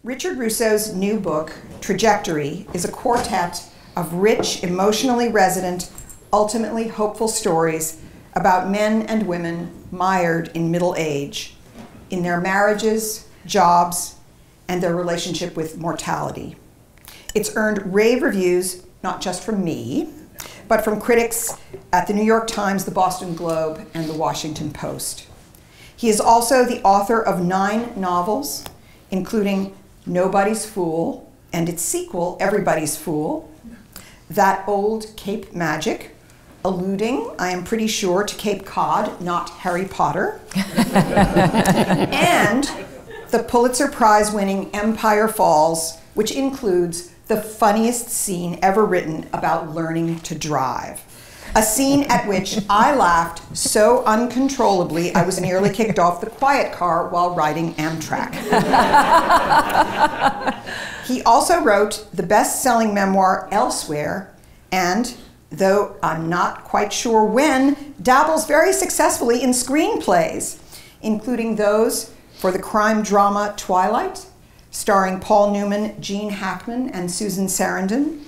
Richard Russo's new book, Trajectory, is a quartet of rich, emotionally resonant, ultimately hopeful stories about men and women mired in middle age, in their marriages, jobs, and their relationship with mortality. It's earned rave reviews, not just from me, but from critics at the New York Times, the Boston Globe, and the Washington Post. He is also the author of 9 novels, including Nobody's Fool and its sequel, Everybody's Fool, That Old Cape Magic, alluding, I am pretty sure, to Cape Cod, not Harry Potter, and the Pulitzer Prize-winning Empire Falls, which includes the funniest scene ever written about learning to drive. A scene at which I laughed so uncontrollably I was nearly kicked off the quiet car while riding Amtrak. He also wrote the best-selling memoir Elsewhere, and, though I'm not quite sure when, dabbles very successfully in screenplays, including those for the crime drama Twilight, starring Paul Newman, Gene Hackman, and Susan Sarandon,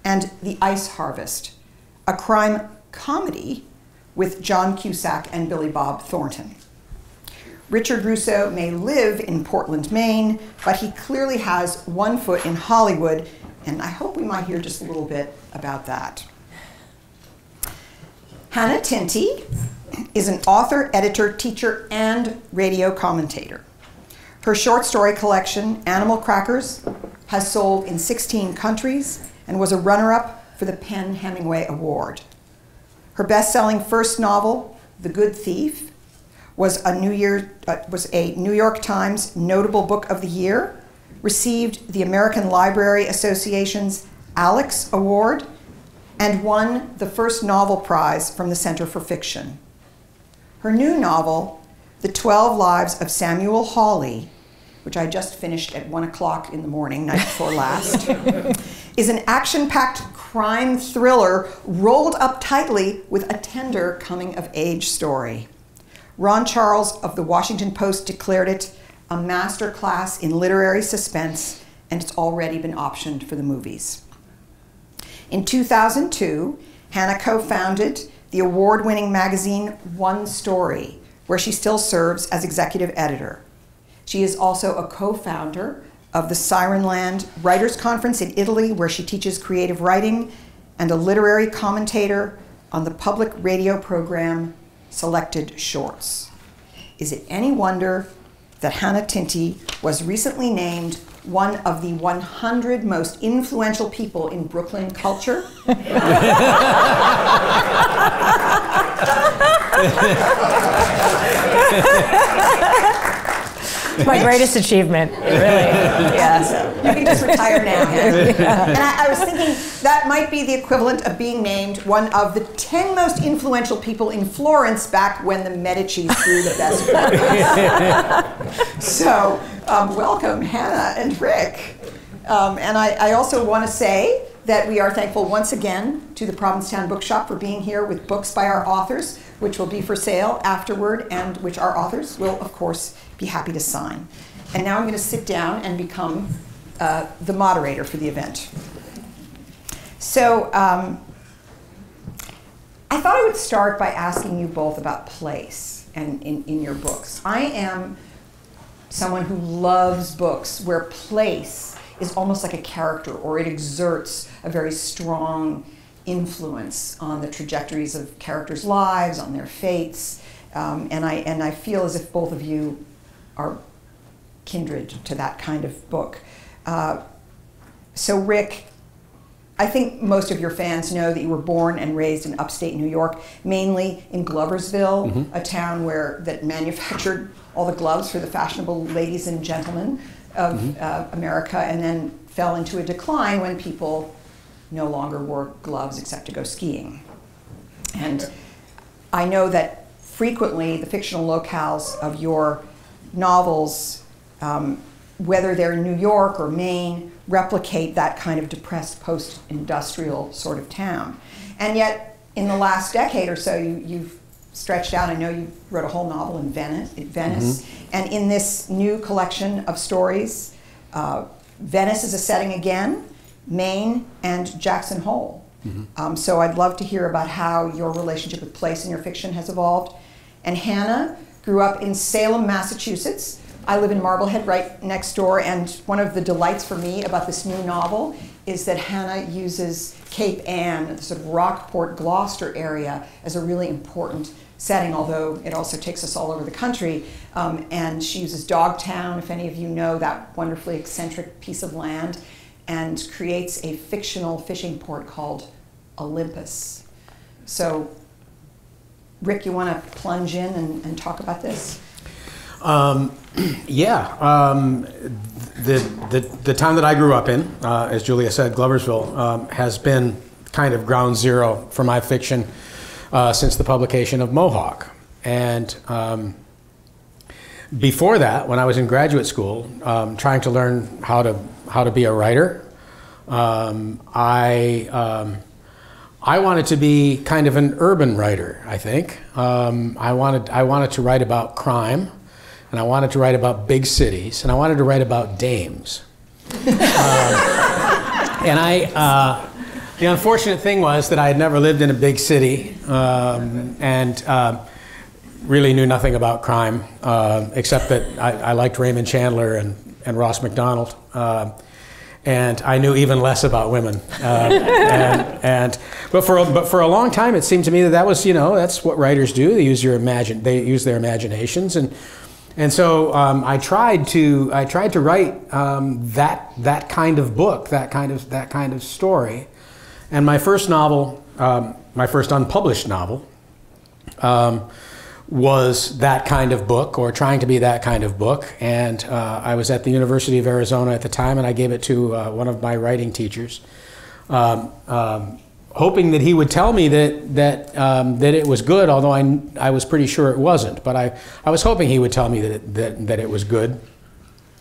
and The Ice Harvest, a crime comedy with John Cusack and Billy Bob Thornton. Richard Russo may live in Portland, Maine, but he clearly has one foot in Hollywood, and I hope we might hear just a little bit about that. Hannah Tinti is an author, editor, teacher, and radio commentator. Her short story collection, Animal Crackers, has sold in 16 countries and was a runner-up for the Penn Hemingway Award. Her best-selling first novel, The Good Thief, was a New York Times Notable Book of the Year, received the American Library Association's Alex Award, and won the first novel prize from the Center for Fiction. Her new novel, The 12 Lives of Samuel Hawley, which I just finished at 1 o'clock in the morning, night before last, is an action-packed crime thriller rolled up tightly with a tender coming-of-age story. Ron Charles of the Washington Post declared it a masterclass in literary suspense, and it's already been optioned for the movies. In 2002, Hannah co-founded the award-winning magazine One Story, where she still serves as executive editor. She is also a co-founder of the Sirenland Writers' Conference in Italy, where she teaches creative writing, and a literary commentator on the public radio program Selected Shorts. Is it any wonder that Hannah Tinti was recently named one of the 100 most influential people in Brooklyn culture? My greatest achievement, really. Yeah. So you can just retire now. Yeah. And I was thinking that might be the equivalent of being named one of the 10 most influential people in Florence back when the Medici threw the best parties. So welcome, Hannah and Rick. And I also want to say that we are thankful once again to the Provincetown Bookshop for being here with books by our authors, which will be for sale afterward, and which our authors will, of course, be happy to sign. And now I'm going to sit down and become the moderator for the event. So I thought I would start by asking you both about place and in your books. I am someone who loves books where place is almost like a character, or it exerts a very strong influence on the trajectories of characters' lives, on their fates, and I feel as if both of you are kindred to that kind of book. So Rick, I think most of your fans know that you were born and raised in upstate New York, mainly in Gloversville, a town that manufactured all the gloves for the fashionable ladies and gentlemen of America, and then fell into a decline when people no longer wore gloves except to go skiing. And I know that frequently the fictional locales of your novels, whether they're in New York or Maine, replicate that kind of depressed post-industrial sort of town. And yet, in the last decade or so, you've stretched out. I know you wrote a whole novel in Venice. And in this new collection of stories, Venice is a setting again, Maine, and Jackson Hole. So I'd love to hear about how your relationship with place in your fiction has evolved. And Hannah grew up in Salem, Massachusetts. I live in Marblehead right next door, and one of the delights for me about this new novel is that Hannah uses Cape Ann, the sort of Rockport, Gloucester area, as a really important setting, although it also takes us all over the country. And she uses Dogtown, if any of you know that wonderfully eccentric piece of land, and creates a fictional fishing port called Olympus. So, Rick, you want to plunge in and talk about this? The town that I grew up in, as Julia said, Gloversville, has been kind of ground zero for my fiction since the publication of Mohawk. And before that, when I was in graduate school, trying to learn how to be a writer, I wanted to be kind of an urban writer, I think. I wanted to write about crime, and I wanted to write about big cities, and I wanted to write about dames. The unfortunate thing was that I had never lived in a big city, and really knew nothing about crime, except that I liked Raymond Chandler and Ross MacDonald. And I knew even less about women. But for a long time, it seemed to me that was, that's what writers do. They use their imaginations, and so I tried to write that kind of book, that kind of story. And my first novel, my first unpublished novel, was that kind of book, or trying to be that kind of book. And I was at the University of Arizona at the time, and I gave it to one of my writing teachers, hoping that he would tell me that it was good, although I was pretty sure it wasn't. But I was hoping he would tell me that it was good.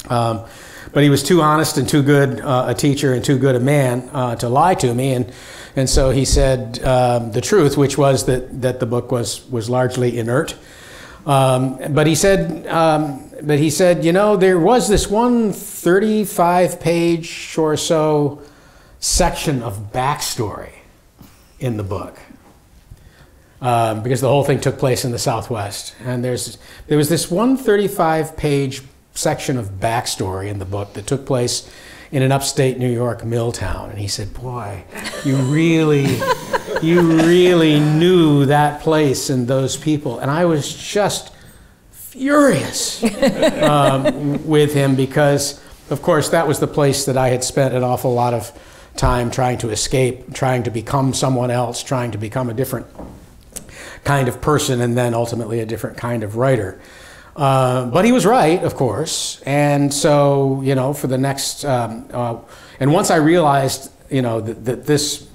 But he was too honest and too good a teacher and too good a man to lie to me, and so he said the truth, which was that the book was largely inert. But he said, there was this one 35-page or so section of backstory in the book, because the whole thing took place in the Southwest, and there was this one 35-page section of backstory in the book that took place in an upstate New York mill town. And he said, boy, you really knew that place and those people. And I was just furious with him, because, of course, that was the place that I had spent an awful lot of time trying to escape, trying to become someone else, trying to become a different kind of person, and then ultimately a different kind of writer. But he was right, of course, and so, for the next, and once I realized, that this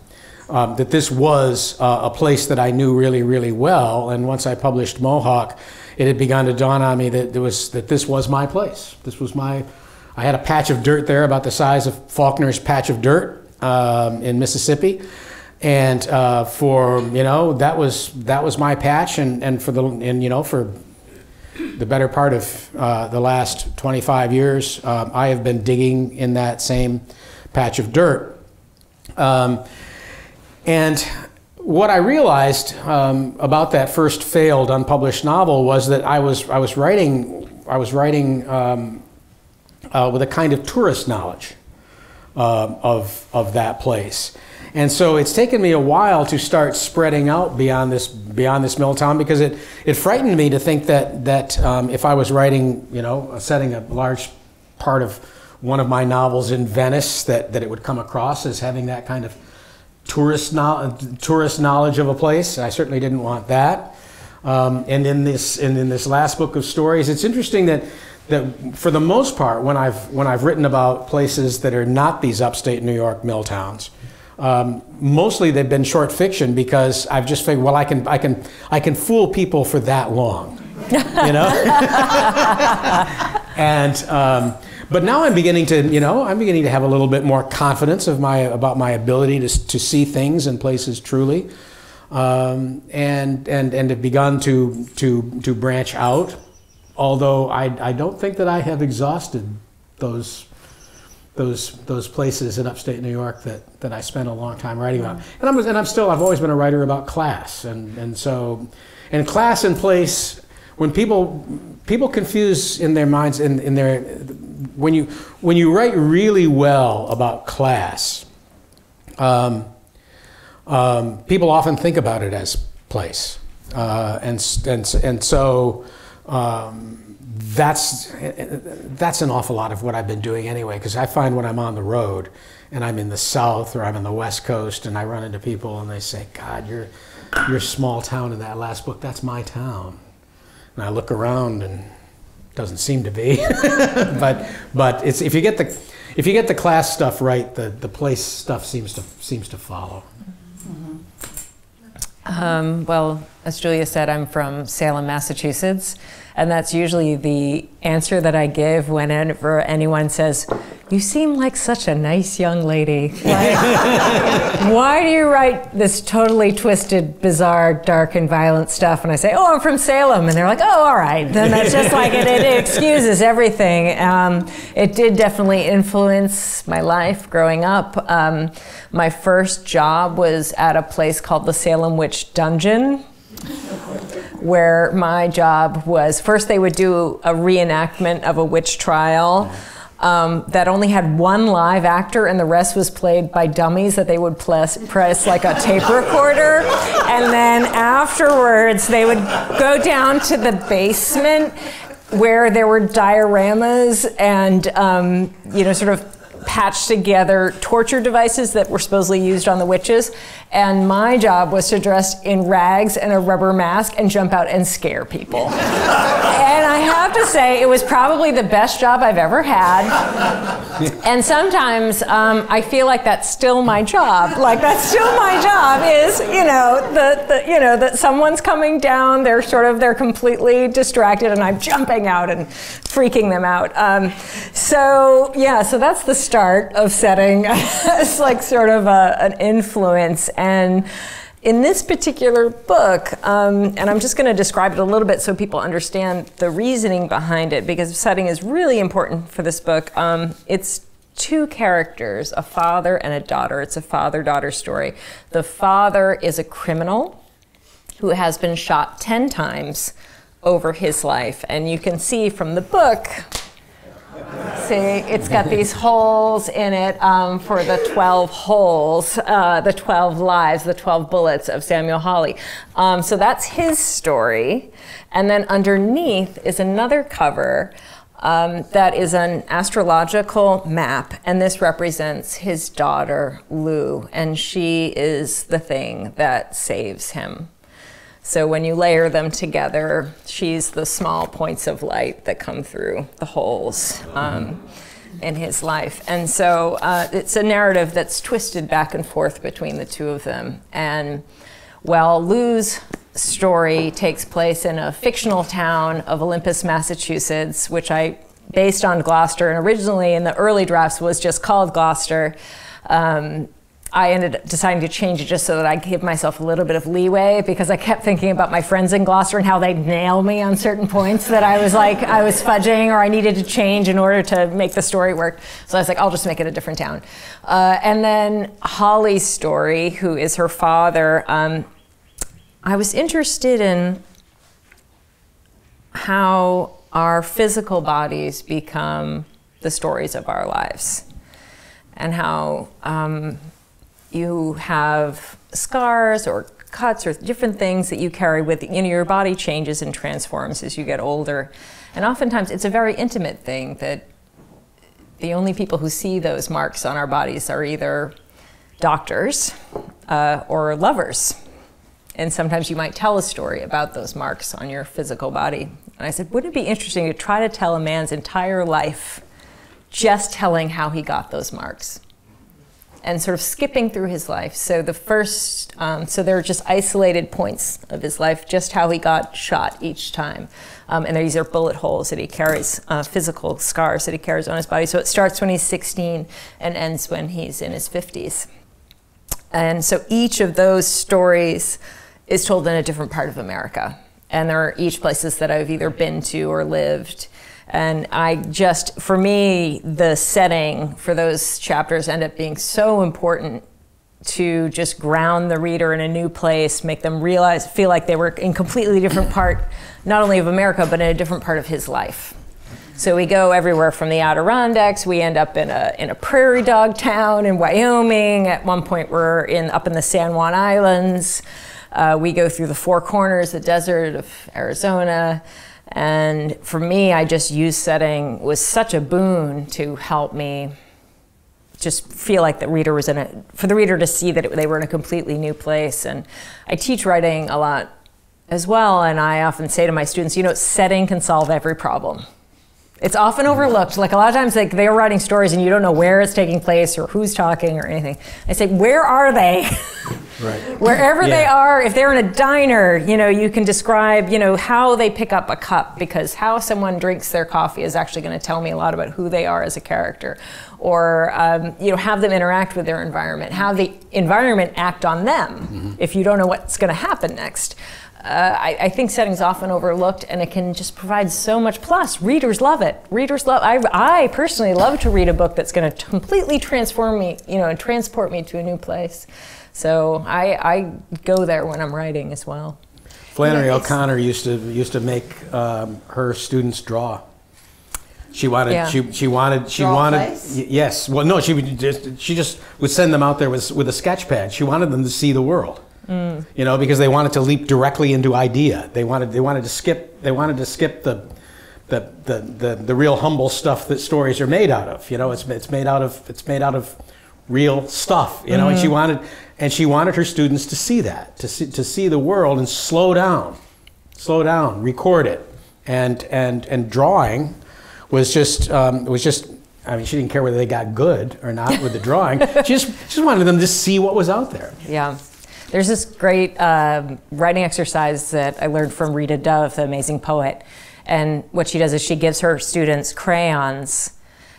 was a place that I knew really, really well, and once I published Mohawk, it had begun to dawn on me that this was my place. I had a patch of dirt there about the size of Faulkner's patch of dirt in Mississippi, and that was my patch, and for the better part of the last 25 years, I have been digging in that same patch of dirt. And what I realized about that first failed unpublished novel was that I was writing with a kind of tourist knowledge of that place. And so it's taken me a while to start spreading out beyond this mill town, because it frightened me to think that if I was writing, setting a large part of one of my novels in Venice, that it would come across as having that kind of tourist knowledge of a place. I certainly didn't want that. And in this last book of stories, it's interesting that for the most part, when I've written about places that are not these upstate New York mill towns, mostly they've been short fiction, because I've just figured, well, I can fool people for that long, And but now I'm beginning to have a little bit more confidence about my ability to see things and places truly, and have begun to branch out. Although I don't think that I have exhausted those those places in upstate New York that I spent a long time writing about. And I've always been a writer about class, and class and place. When people confuse in their minds when you write really well about class, people often think about it as place, and so. That's an awful lot of what I've been doing anyway, because I find when I'm on the road and I'm in the South or I'm in the West Coast and I run into people and they say, God, your small town in that last book, that's my town. And I look around and it doesn't seem to be. but it's, if you get the class stuff right, the place stuff seems to follow. Well, as Julia said, I'm from Salem, Massachusetts, and that's usually the answer that I give whenever anyone says, "You seem like such a nice young lady. Why do you write this totally twisted, bizarre, dark, and violent stuff?" And I say, "Oh, I'm from Salem," and they're like, "Oh, all right." Then that's just like it excuses everything. It did definitely influence my life growing up. My first job was at a place called the Salem Witch Dungeon, where my job was, first they would do a reenactment of a witch trial that only had one live actor and the rest was played by dummies that they would press like a tape recorder. And then afterwards they would go down to the basement where there were dioramas and sort of patched together torture devices that were supposedly used on the witches. And my job was to dress in rags and a rubber mask and jump out and scare people. And I have to say, it was probably the best job I've ever had. And sometimes I feel like that's still my job. Like, that's still my job is, that someone's coming down, they're completely distracted and I'm jumping out and freaking them out. So that's the start of setting. It's like sort of an influence. And in this particular book, and I'm just going to describe it a little bit so people understand the reasoning behind it, because setting is really important for this book. It's two characters, a father and a daughter. It's a father-daughter story. The father is a criminal who has been shot 10 times over his life. And you can see from the book, see, it's got these holes in it for the 12 holes, the 12 lives, the 12 bullets of Samuel Hawley. So that's his story. And then underneath is another cover that is an astrological map. And this represents his daughter, Lou. And she is the thing that saves him. So when you layer them together, she's the small points of light that come through the holes in his life. And so it's a narrative that's twisted back and forth between the two of them. And well, Lou's story takes place in a fictional town of Olympus, Massachusetts, which I based on Gloucester, and originally in the early drafts was just called Gloucester. I ended up deciding to change it just so that I give myself a little bit of leeway, because I kept thinking about my friends in Gloucester and how they'd nail me on certain points that I was fudging or I needed to change in order to make the story work. So I was like, I'll just make it a different town. And then Holly's story, who is her father, I was interested in how our physical bodies become the stories of our lives, and how you have scars or cuts or different things that you carry with you. Your body changes and transforms as you get older. And oftentimes it's a very intimate thing that the only people who see those marks on our bodies are either doctors or lovers. And sometimes you might tell a story about those marks on your physical body. And I said, wouldn't it be interesting to try to tell a man's entire life just telling how he got those marks? And sort of skipping through his life. So the first, so there are just isolated points of his life, just how he got shot each time. And these are bullet holes that he carries, physical scars that he carries on his body. So it starts when he's 16 and ends when he's in his 50s. And so each of those stories is told in a different part of America. And there are each places that I've either been to or lived. And for me, the setting for those chapters end up being so important to just ground the reader in a new place, make them feel like they were in completely different part, not only of America, but in a different part of his life. So we go everywhere from the Adirondacks. We end up in a prairie dog town in Wyoming. At one point, we're up in the San Juan Islands. We go through the Four Corners, the desert of Arizona. And for me, I just used setting was such a boon to help me just feel like the reader was for the reader to see that they were in a completely new place. And I teach writing a lot as well, and I often say to my students, setting can solve every problem. It's often overlooked. Like a lot of times, like they're writing stories and you don't know where it's taking place or who's talking or anything. I say, where are they? Right. Wherever they are, if they're in a diner, you can describe, how they pick up a cup, because how someone drinks their coffee is actually going to tell me a lot about who they are as a character. Or, have them interact with their environment, how the environment act on them if you don't know what's going to happen next. I think setting's often overlooked, and it can just provide so much. Plus, readers love it. I personally love to read a book that's going to completely transform me, and transport me to a new place. So I go there when I'm writing as well. Flannery O'Connor used to make her students draw. She wanted. Yes. Well, no. She just would send them out there with a sketch pad. She wanted them to see the world. Because they wanted to leap directly into idea. They wanted to skip the real humble stuff that stories are made out of. It's made out of real stuff. And she wanted her students to see that, to see the world and slow down, record it, and drawing was just. I mean, she didn't care whether they got good or not with the drawing. She just wanted them to see what was out there. Yeah. There's this great writing exercise that I learned from Rita Dove, the amazing poet. And what she does is she gives her students crayons,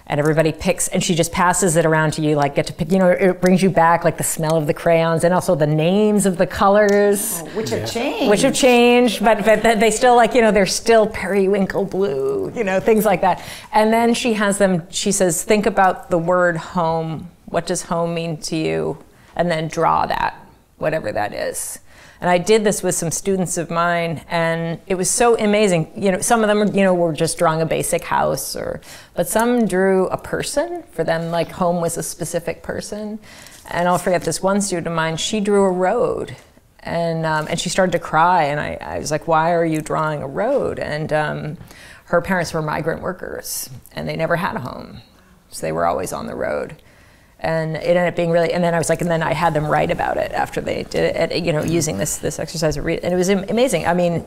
and everybody picks, and she just passes it around to you, like get to pick, it brings you back like the smell of the crayons and also the names of the colors. Which have changed. Which have changed, but they still they're still periwinkle blue, things like that. And then she says, think about the word home. What does home mean to you? And then draw that, whatever that is. And I did this with some students of mine, and it was so amazing. Some of them, were just drawing a basic house, but some drew a person. For them, like home was a specific person. And I'll forget this one student of mine. She drew a road, and she started to cry. And I was like, "Why are you drawing a road?" And her parents were migrant workers, and they never had a home, so they were always on the road. And it ended up being really, and then I was like, and then I had them write about it after they did it, using this exercise of read, and it was amazing. I mean,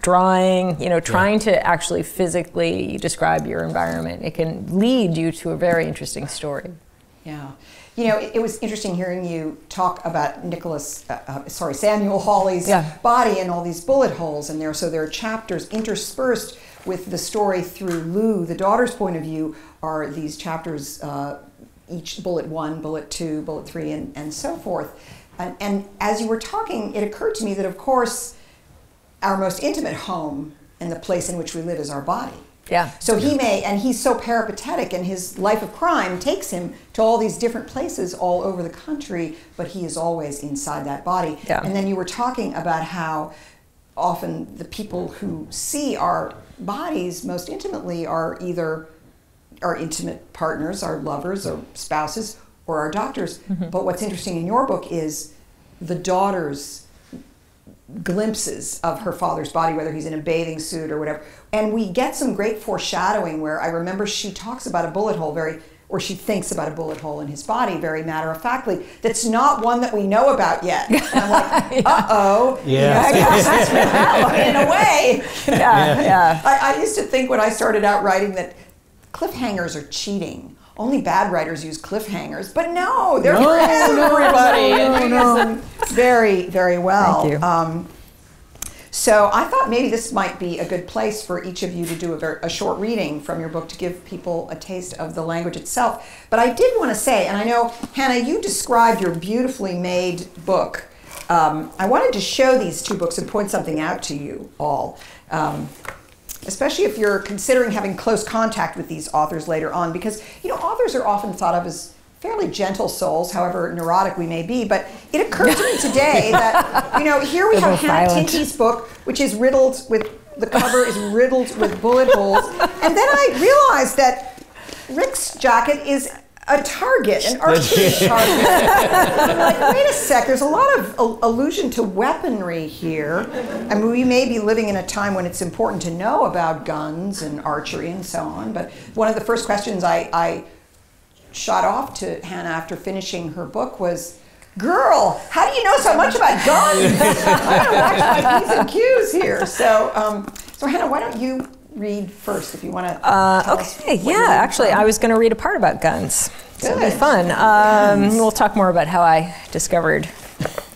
drawing, trying to actually physically describe your environment, it can lead you to a very interesting story. Yeah. It was interesting hearing you talk about Samuel Hawley's body and all these bullet holes in there. So there are chapters interspersed with the story through Lou, the daughter's point of view, are these chapters, each bullet 1, bullet 2, bullet 3, and so forth. And as you were talking, it occurred to me that, of course, our most intimate home and the place in which we live is our body. Yeah. So he's so peripatetic, and his life of crime takes him to all these different places all over the country, but he is always inside that body. Yeah. And then you were talking about how often the people who see our bodies most intimately are either our intimate partners, our lovers or spouses, or our doctors. Mm-hmm. But what's interesting in your book is the daughter's glimpses of her father's body, whether he's in a bathing suit or whatever. And we get some great foreshadowing where I remember she talks about a bullet hole or she thinks about a bullet hole in his body very matter-of-factly. That's not one that we know about yet. And I'm like, uh-oh. Yeah. I guess that's that one in a way. Yeah. I used to think when I started out writing that cliffhangers are cheating. Only bad writers use cliffhangers, but no, they're for everybody. And you use them very, very well. Thank you. So I thought maybe this might be a good place for each of you to do a short reading from your book to give people a taste of the language itself. But I did want to say, and I know, Hannah, you described your beautifully made book. I wanted to show these two books and point something out to you all. especially if you're considering having close contact with these authors later on, because authors are often thought of as fairly gentle souls, however neurotic we may be. But it occurred to me today that here we have Hannah Tinti's book, which is riddled with, the cover is riddled with bullet holes, and then I realized that Rick's jacket is a target, an archery target. I'm like, wait a sec, there's a lot of allusion to weaponry here. I mean, we may be living in a time when it's important to know about guns and archery and so on, but one of the first questions I shot off to Hannah after finishing her book was, girl, how do you know so much about guns? I don't actually P's and Q's here. So Hannah, why don't you read first if you want to tell us Okay, yeah, actually I was going to read a part about guns. So it'll be fun. We'll talk more about how I discovered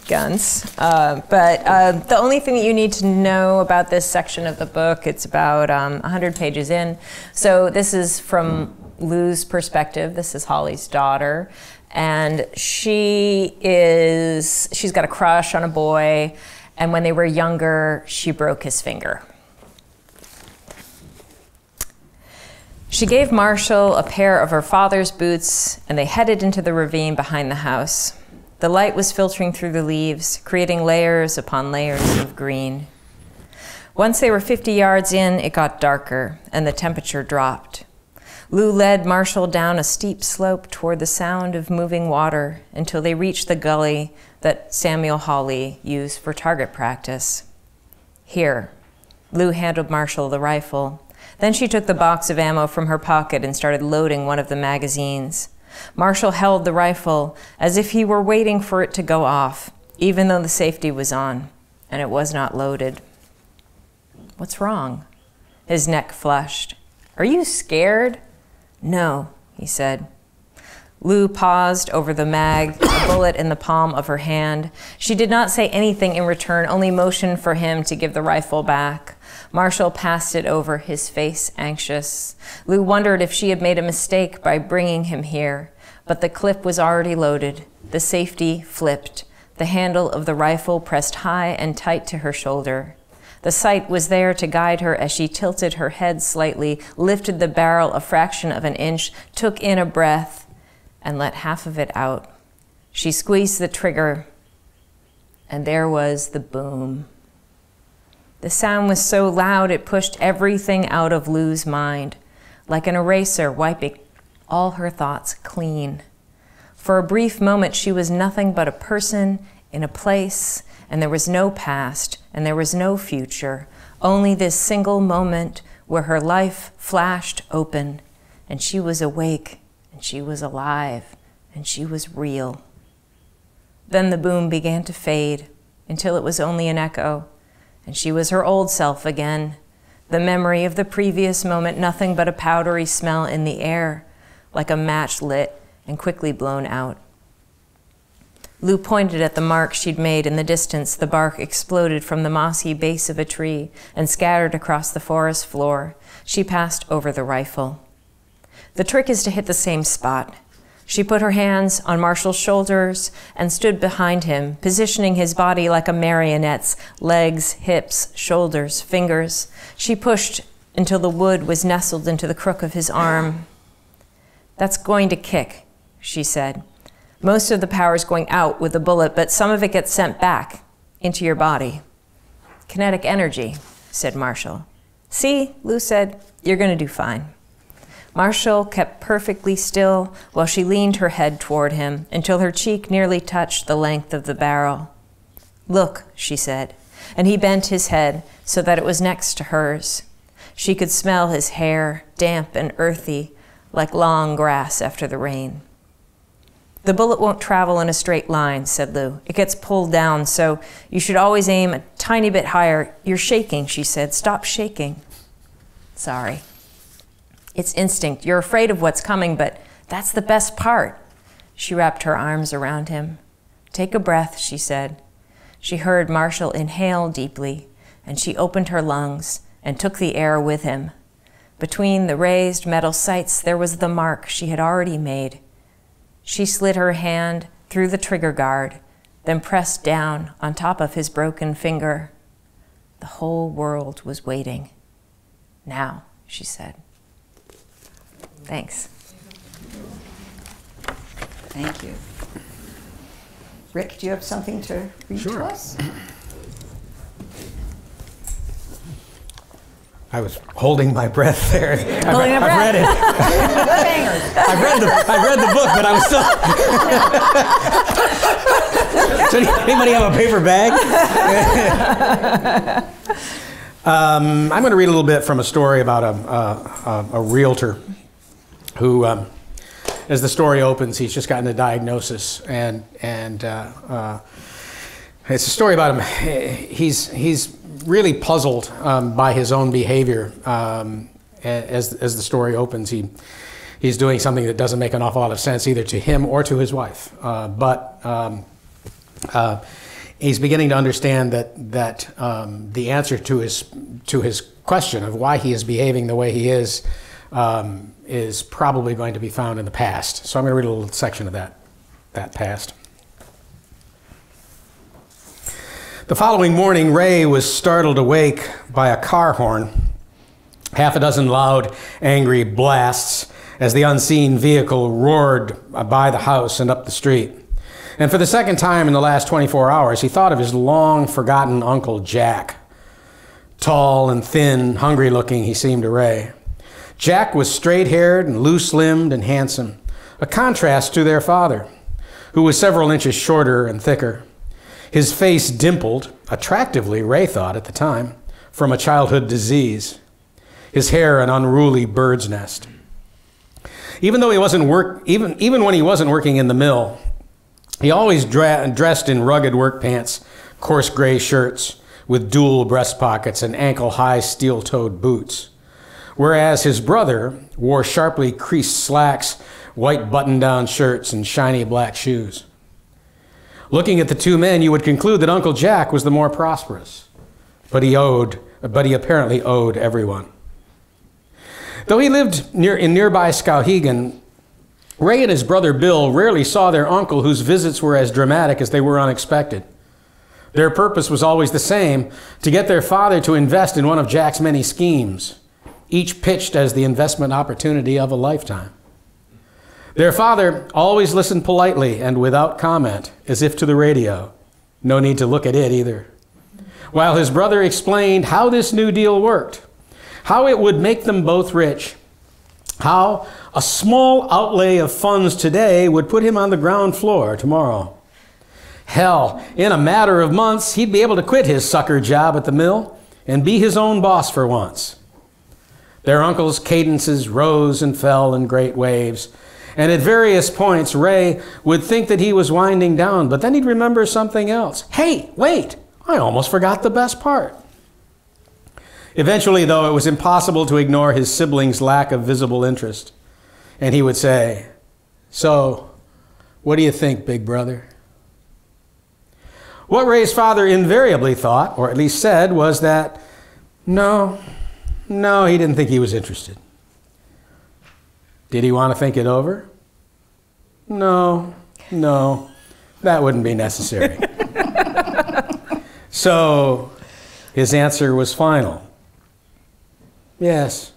guns. But the only thing that you need to know about this section of the book, it's about 100 pages in. So this is from Lou's perspective. This is Holly's daughter. And she's got a crush on a boy. And when they were younger, she broke his finger. She gave Marshall a pair of her father's boots, and they headed into the ravine behind the house. The light was filtering through the leaves, creating layers upon layers of green. Once they were 50 yards in, it got darker, and the temperature dropped. Lou led Marshall down a steep slope toward the sound of moving water until they reached the gully that Samuel Hawley used for target practice. Here, Lou handed Marshall the rifle. Then she took the box of ammo from her pocket and started loading one of the magazines. Marshall held the rifle as if he were waiting for it to go off, even though the safety was on, and it was not loaded. What's wrong? His neck flushed. Are you scared? No, he said. Lou paused over the mag, a bullet in the palm of her hand. She did not say anything in return, only motioned for him to give the rifle back. Marshall passed it over, his face anxious. Lou wondered if she had made a mistake by bringing him here, but the clip was already loaded. The safety flipped. The handle of the rifle pressed high and tight to her shoulder. The sight was there to guide her as she tilted her head slightly, lifted the barrel a fraction of an inch, took in a breath, and let half of it out. She squeezed the trigger, and there was the boom. The sound was so loud it pushed everything out of Lou's mind, like an eraser wiping all her thoughts clean. For a brief moment, she was nothing but a person in a place, and there was no past, and there was no future, only this single moment where her life flashed open, and she was awake, and she was alive, and she was real. Then the boom began to fade until it was only an echo, and she was her old self again, the memory of the previous moment, nothing but a powdery smell in the air, like a match lit and quickly blown out. Lou pointed at the mark she'd made in the distance. The bark exploded from the mossy base of a tree and scattered across the forest floor. She passed over the rifle. The trick is to hit the same spot. She put her hands on Marshall's shoulders and stood behind him, positioning his body like a marionette's, legs, hips, shoulders, fingers. She pushed until the wood was nestled into the crook of his arm. "That's going to kick," she said. "Most of the power's going out with the bullet, but some of it gets sent back into your body." "Kinetic energy," said Marshall. "See," Lou said, "you're going to do fine." Marshall kept perfectly still while she leaned her head toward him until her cheek nearly touched the length of the barrel. "Look," she said, and he bent his head so that it was next to hers. She could smell his hair, damp and earthy, like long grass after the rain. "The bullet won't travel in a straight line," said Lou. "It gets pulled down, so you should always aim a tiny bit higher." "You're shaking," she said. "Stop shaking." "Sorry." "It's instinct. You're afraid of what's coming, but that's the best part." She wrapped her arms around him. "Take a breath," she said. She heard Marshall inhale deeply, and she opened her lungs and took the air with him. Between the raised metal sights, there was the mark she had already made. She slid her hand through the trigger guard, then pressed down on top of his broken finger. The whole world was waiting. Now, she said. Thanks. Thank you. Rick, do you have something to read to us? I was holding my breath there. I've read it. I've read the book, but I was still. So anybody have a paper bag? I'm going to read a little bit from a story about a realtor who, as the story opens, he's just gotten a diagnosis, and it's a story about him. He's really puzzled by his own behavior. As the story opens, he's doing something that doesn't make an awful lot of sense either to him or to his wife. But he's beginning to understand that the answer to his question of why he is behaving the way he is probably going to be found in the past. So I'm going to read a little section of that past. The following morning, Ray was startled awake by a car horn, half a dozen loud, angry blasts as the unseen vehicle roared by the house and up the street. And for the second time in the last 24 hours, he thought of his long-forgotten Uncle Jack. Tall and thin, hungry-looking, he seemed to Ray. Jack was straight-haired and loose-limbed and handsome, a contrast to their father, who was several inches shorter and thicker. His face dimpled, attractively, Ray thought at the time, from a childhood disease. His hair an unruly bird's nest. Even when he wasn't working in the mill, he always dressed in rugged work pants, coarse gray shirts with dual breast pockets and ankle-high steel-toed boots, whereas his brother wore sharply creased slacks, white button-down shirts, and shiny black shoes. Looking at the two men, you would conclude that Uncle Jack was the more prosperous, but he apparently owed everyone. Though he lived in nearby Skowhegan, Ray and his brother Bill rarely saw their uncle, whose visits were as dramatic as they were unexpected. Their purpose was always the same, to get their father to invest in one of Jack's many schemes, each pitched as the investment opportunity of a lifetime. Their father always listened politely and without comment, as if to the radio. No need to look at it either. While his brother explained how this new deal worked, how it would make them both rich, how a small outlay of funds today would put him on the ground floor tomorrow. Hell, in a matter of months, he'd be able to quit his sucker job at the mill and be his own boss for once. Their uncle's cadences rose and fell in great waves, and at various points, Ray would think that he was winding down, but then he'd remember something else. Hey, wait, I almost forgot the best part. Eventually, though, it was impossible to ignore his siblings' lack of visible interest. And he would say, "So, what do you think, big brother?" What Ray's father invariably thought, or at least said, was that, no, he didn't think he was interested. Did he want to think it over? No, that wouldn't be necessary. So his answer was final. Yes,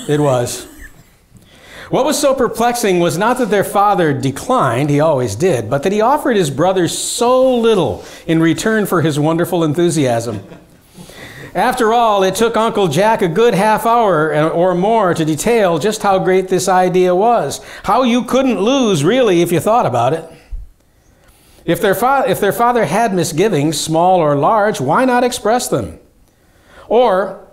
it was. What was so perplexing was not that their father declined, he always did, but that he offered his brother so little in return for his wonderful enthusiasm. After all, it took Uncle Jack a good half hour or more to detail just how great this idea was, how you couldn't lose, really, if you thought about it. If their father had misgivings, small or large, why not express them? Or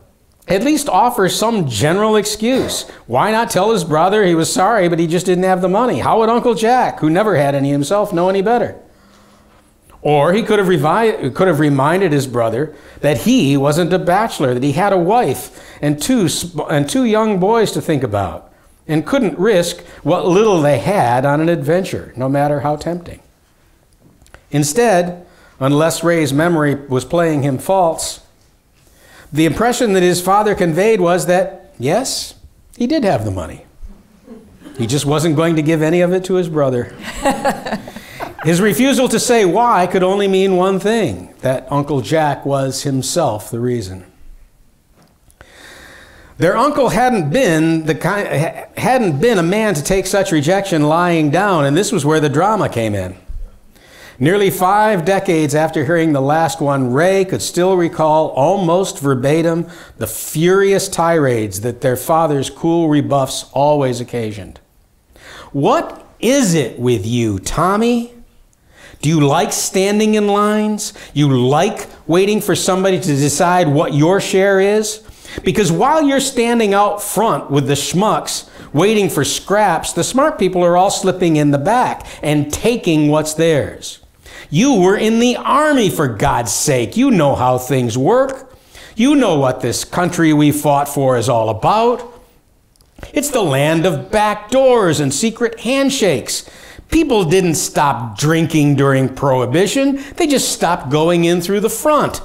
at least offer some general excuse. Why not tell his brother he was sorry, but he just didn't have the money? How would Uncle Jack, who never had any himself, know any better? Or he could have reminded his brother that he wasn't a bachelor, that he had a wife and two young boys to think about, and couldn't risk what little they had on an adventure, no matter how tempting. Instead, unless Ray's memory was playing him false, the impression that his father conveyed was that, yes, he did have the money. He just wasn't going to give any of it to his brother. His refusal to say why could only mean one thing, that Uncle Jack was himself the reason. Their uncle hadn't been a man to take such rejection lying down, and this was where the drama came in. Nearly 5 decades after hearing the last one, Ray could still recall almost verbatim the furious tirades that their father's cool rebuffs always occasioned. "What is it with you, Tommy? Do you like standing in lines? You like waiting for somebody to decide what your share is? Because while you're standing out front with the schmucks waiting for scraps, the smart people are all slipping in the back and taking what's theirs. You were in the army, for God's sake. You know how things work. You know what this country we fought for is all about. It's the land of back doors and secret handshakes. People didn't stop drinking during Prohibition. They just stopped going in through the front."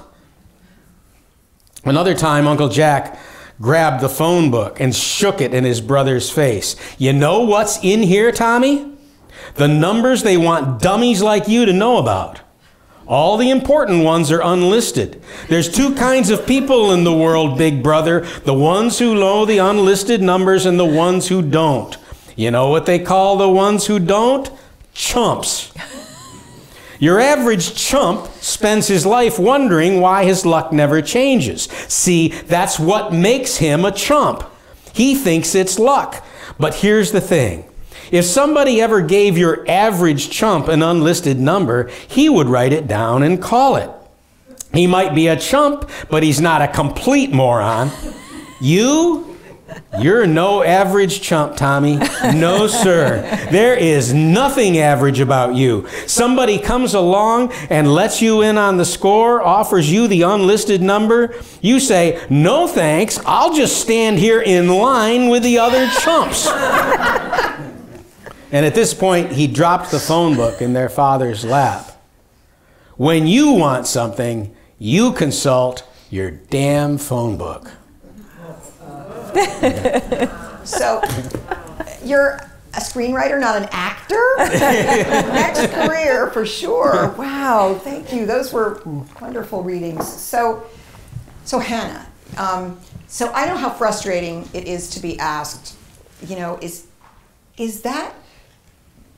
Another time, Uncle Jack grabbed the phone book and shook it in his brother's face. "You know what's in here, Tommy? The numbers they want dummies like you to know about. All the important ones are unlisted. There's 2 kinds of people in the world, big brother. The ones who know the unlisted numbers and the ones who don't. You know what they call the ones who don't? Chumps. Your average chump spends his life wondering why his luck never changes. See, that's what makes him a chump. He thinks it's luck. But here's the thing. If somebody ever gave your average chump an unlisted number, he would write it down and call it. He might be a chump, but he's not a complete moron. You're no average chump, Tommy. No, sir. There is nothing average about you. Somebody comes along and lets you in on the score, offers you the unlisted number. You say, "No thanks, I'll just stand here in line with the other chumps." And at this point, he dropped the phone book in their father's lap. When you want something, you consult your damn phone book. So, you're a screenwriter, not an actor? Next career, for sure. Wow, thank you. Those were wonderful readings. So Hannah, so I know how frustrating it is to be asked, is that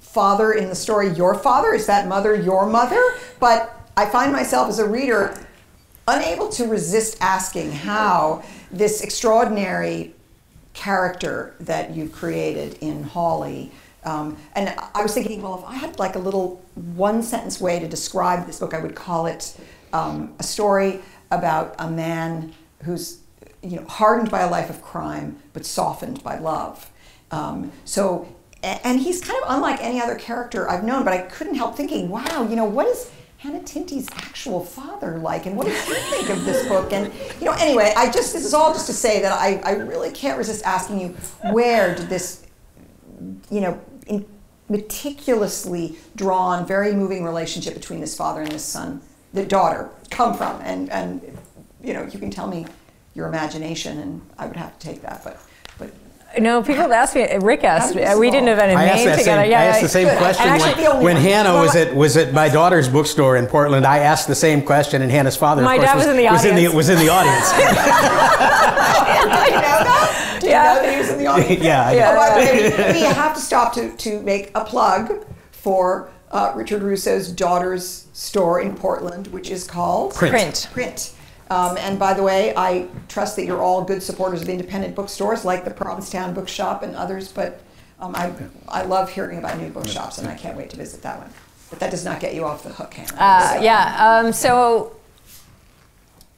father in the story your father? Is that mother your mother? But I find myself as a reader unable to resist asking how this extraordinary character that you've created in Holly, and I was thinking, well, if I had like a little 1-sentence way to describe this book, I would call it a story about a man who's hardened by a life of crime but softened by love. And he's kind of unlike any other character I've known, but I couldn't help thinking, wow, what is Hannah Tinti's actual father like, and what does he think of this book? And anyway, this is all just to say that I really can't resist asking you, where did this, meticulously drawn, very moving relationship between this father and this son, the daughter, come from? And you can tell me your imagination, and I would have to take that, but. No, people asked me. Rick asked me. We didn't have any name together. I asked the same question when Hannah was at my daughter's bookstore in Portland. I asked the same question, and Hannah's father, my dad was in the audience. Was in the audience. Do you know that? Do you know that he was in the audience? Yeah. We have to stop to make a plug for Richard Russo's daughter's store in Portland, which is called Print. And by the way, I trust that you're all good supporters of independent bookstores like the Provincetown Bookshop and others, but I love hearing about new bookshops, and I can't wait to visit that one. But that does not get you off the hook, Hannah. So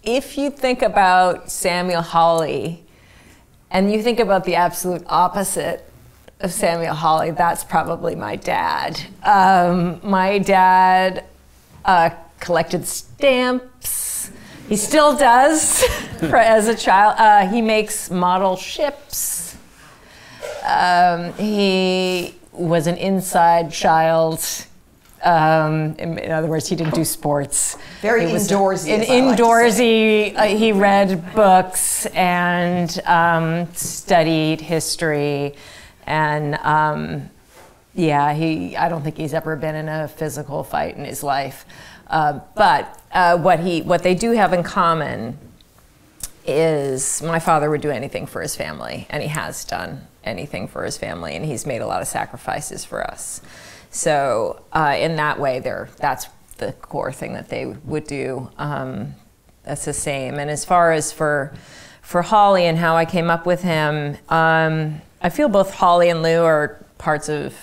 if you think about Samuel Hawley, and you think about the absolute opposite of Samuel Hawley, that's probably my dad. My dad collected stamps. He still does, as a child. He makes model ships. He was an inside child. In other words, he didn't do sports. Very indoorsy. Indoorsy. He read books and studied history, and I don't think he's ever been in a physical fight in his life. But what they do have in common is my father would do anything for his family, and he has done anything for his family, and he's made a lot of sacrifices for us. So in that way, that's the core thing that they would do. That's the same. And as far as for Holly and how I came up with him, I feel both Holly and Lou are parts of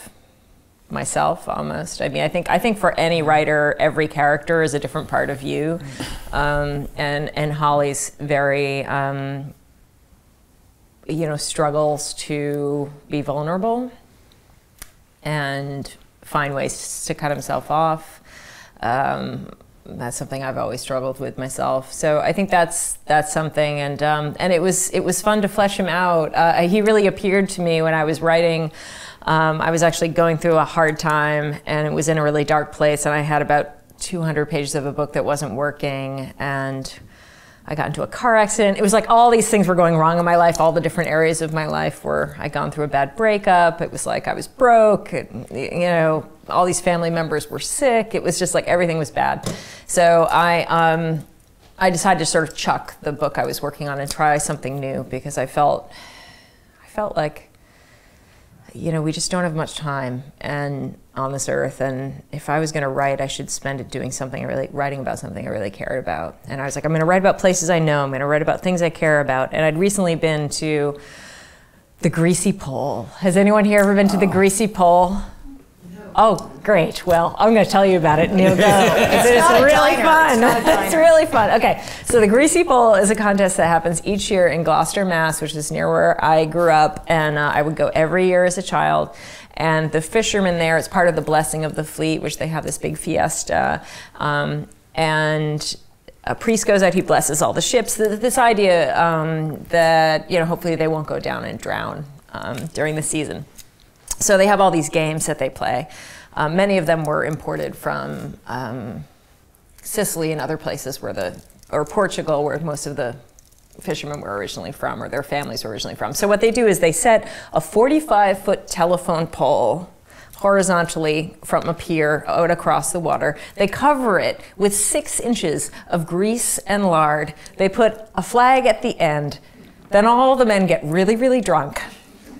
myself almost. I mean, I think for any writer, every character is a different part of you. And Holly's very, struggles to be vulnerable and find ways to cut himself off. That's something I've always struggled with myself. So I think that's something, and it was fun to flesh him out. He really appeared to me when I was writing. I was actually going through a hard time, and it was in a really dark place, and I had about 200 pages of a book that wasn't working, and I got into a car accident. It was like all these things were going wrong in my life, all the different areas of my life where I'd gone through a bad breakup. It was like I was broke, and, all these family members were sick. It was just like everything was bad. So I decided to sort of chuck the book I was working on and try something new, because I felt like, we just don't have much time on this earth, and if I was going to write, I should spend it doing writing about something I really cared about. And I was like, I'm going to write about places I know. I'm going to write about things I care about. And I'd recently been to the Greasy Pole. Has anyone here ever been to the Greasy Pole? Oh, great. Well, I'm going to tell you about it, and you'll go. It's really fun. It's really fun. Okay, so the Greasy Pole is a contest that happens each year in Gloucester, Mass., which is near where I grew up, and I would go every year as a child. And the fishermen there, it's part of the Blessing of the Fleet, which they have this big fiesta. And a priest goes out, he blesses all the ships. This idea that, hopefully they won't go down and drown during the season. So they have all these games that they play. Many of them were imported from Sicily and other places or Portugal, where most of the fishermen were originally from, or their families were originally from. So what they do is they set a 45-foot telephone pole horizontally from a pier out across the water. They cover it with 6 inches of grease and lard. They put a flag at the end. Then all the men get really, really drunk,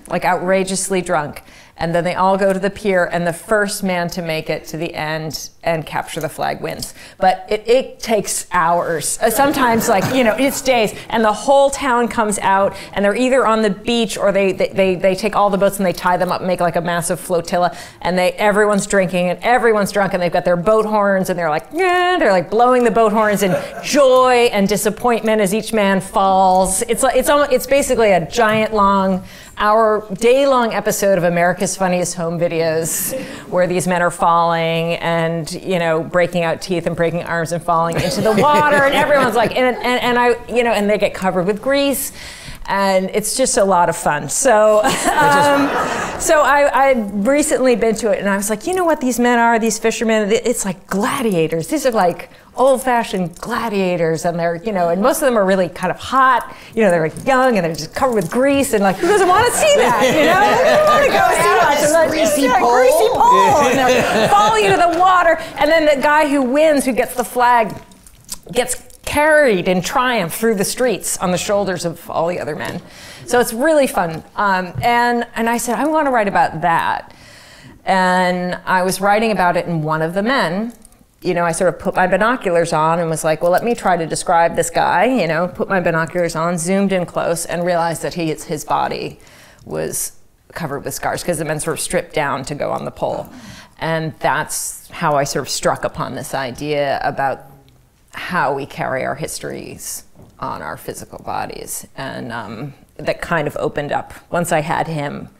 like outrageously drunk. And then they all go to the pier, and the first man to make it to the end and capture the flag wins. But it takes hours, sometimes it's days, and the whole town comes out, and they're either on the beach, or they take all the boats and they tie them up and make like a massive flotilla, and everyone's drinking and everyone's drunk, and they've got their boat horns, and they're like blowing the boat horns in joy and disappointment as each man falls. It's basically a giant long day-long episode of America's Funniest Home Videos, where these men are falling and breaking out teeth and breaking arms and falling into the water, and everyone's like, and they get covered with grease, and it's just a lot of fun. So, I'd recently been to it, and I was like, what these men are, these fishermen? It's like gladiators. These are like old-fashioned gladiators, and they're, and most of them are really kind of hot. They're like young, and they're just covered with grease, and like, who doesn't want to see that? Who want to go see that? Greasy Pole, and they're falling into the water, and then the guy who wins, who gets the flag, gets carried in triumph through the streets on the shoulders of all the other men. So it's really fun. And I said, I want to write about that. And I was writing about it, and one of the men, I sort of put my binoculars on and was like, well, let me try to describe this guy, put my binoculars on, zoomed in close, and realized that his body was covered with scars, because the men sort of stripped down to go on the pole. And that's how I sort of struck upon this idea about how we carry our histories on our physical bodies. And that kind of opened up once I had him.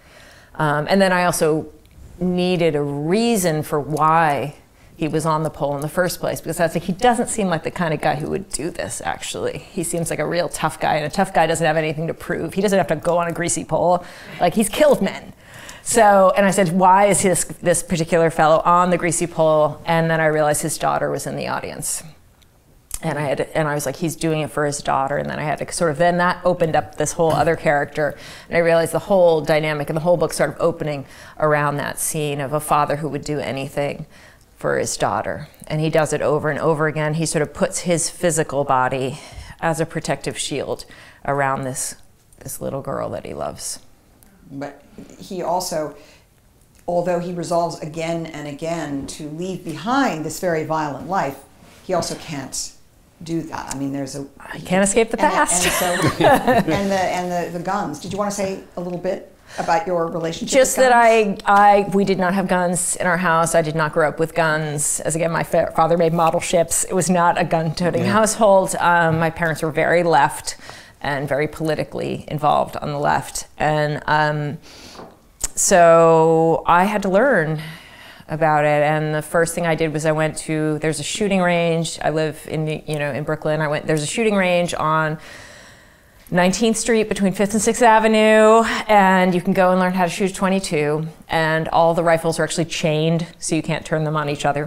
And then I also needed a reason for why he was on the pole in the first place, because I was like, he doesn't seem like the kind of guy who would do this, actually. He seems like a real tough guy, and a tough guy doesn't have anything to prove. He doesn't have to go on a greasy pole. Like, he's killed men. So, and I said, why is this particular fellow on the greasy pole? And then I realized his daughter was in the audience. And I was like, he's doing it for his daughter. And then I had to then that opened up this whole other character. And I realized the whole dynamic and the whole book started opening around that scene of a father who would do anything for his daughter. And he does it over and over again. He sort of puts his physical body as a protective shield around this little girl that he loves. But he also, although he resolves again and again to leave behind this very violent life, he also can't do that. I mean, there's a... You can't escape the past. And the guns. Did you want to say a little bit about your relationship Just with guns? that we did not have guns in our house. I did not grow up with guns. As again, my father made model ships. It was not a gun-toting household. My parents were very left and very politically involved on the left. And so I had to learn about it. And the first thing I did was I went to, there's a shooting range. I live in Brooklyn. There's a shooting range on 19th Street between 5th and 6th Avenue, and you can go and learn how to shoot a .22, and all the rifles are actually chained, so you can't turn them on each other.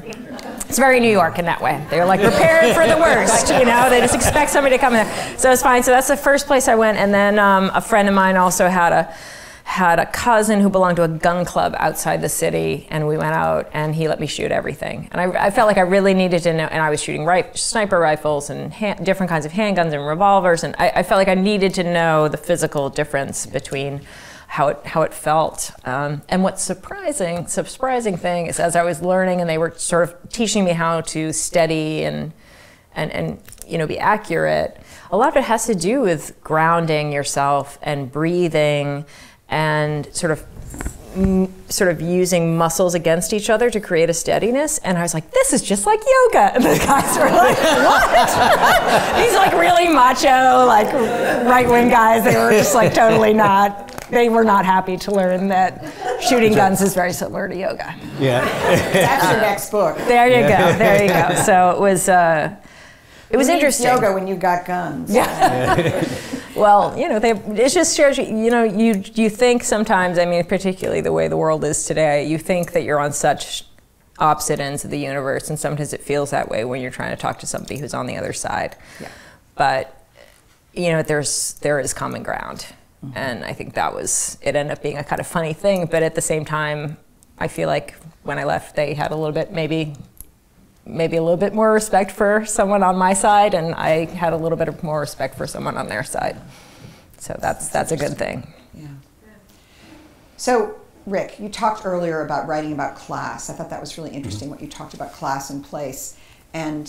It's very New York in that way. They're like prepared for the worst, they just expect somebody to come in there. So it's fine. So that's the first place I went, and then a friend of mine also had a cousin who belonged to a gun club outside the city, and we went out and he let me shoot everything. And I felt like I really needed to know, and I was shooting sniper rifles and different kinds of handguns and revolvers, and I felt like I needed to know the physical difference between how it felt. And what's surprising thing is, as I was learning and they were sort of teaching me how to steady and be accurate, a lot of it has to do with grounding yourself and breathing and sort of using muscles against each other to create a steadiness. And I was like, this is just like yoga. And the guys were like, what? These like really macho, like right-wing guys, they were just like they were not happy to learn that shooting guns is very similar to yoga. Yeah. That's your next book. There you go. So it was interesting. Yoga when you got guns. Yeah. Well, it just shows you think sometimes, I mean, particularly the way the world is today, you think that you're on such opposite ends of the universe, and sometimes it feels that way when you're trying to talk to somebody who's on the other side. Yeah. But, there is common ground. Mm-hmm. And I think it ended up being a kind of funny thing, but at the same time, I feel like when I left, they had a little bit, maybe a little bit more respect for someone on my side, and I had a little bit more respect for someone on their side. So that's a good thing. Yeah. So, Rick, you talked earlier about writing about class. I thought that was really interesting, what you talked about class and place. And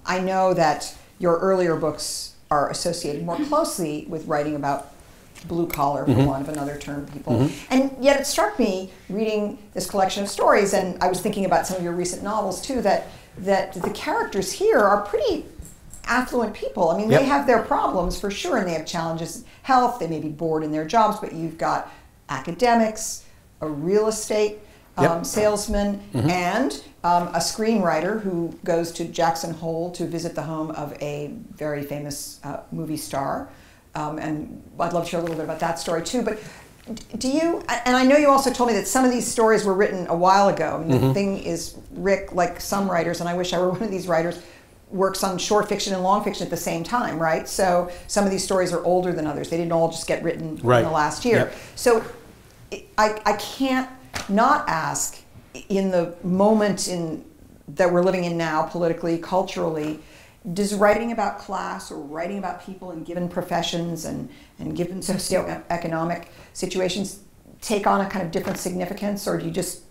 I know that your earlier books are associated more closely with writing about blue collar, for want of another term, people. And yet it struck me, reading this collection of stories, and I was thinking about some of your recent novels too, that the characters here are pretty affluent people. I mean, they have their problems for sure, and they have challenges, health, they may be bored in their jobs, but you've got academics, a real estate salesman, and a screenwriter who goes to Jackson Hole to visit the home of a very famous movie star. And I'd love to hear a little bit about that story too. But do you, and I know you also told me that some of these stories were written a while ago. I mean, the thing is, Rick, like some writers, and I wish I were one of these writers, works on short fiction and long fiction at the same time, right? So some of these stories are older than others. They didn't all just get written in the last year. Yep. So I can't not ask, in the moment that we're living in now, politically, culturally, does writing about class or writing about people in given professions and given socioeconomic situations take on a kind of different significance, or do you just,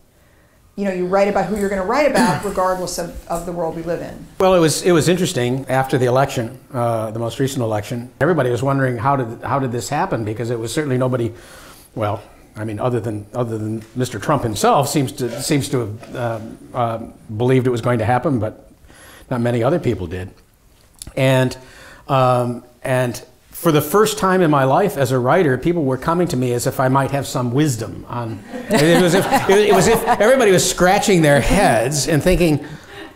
you write about who you're going to write about regardless of the world we live in? Well, it was interesting after the election, the most recent election. Everybody was wondering how did this happen, because it was certainly nobody, well, I mean, other than Mr. Trump himself seems to have believed it was going to happen, but not many other people did. And for the first time in my life as a writer, people were coming to me as if I might have some wisdom on. It was as if everybody was scratching their heads and thinking,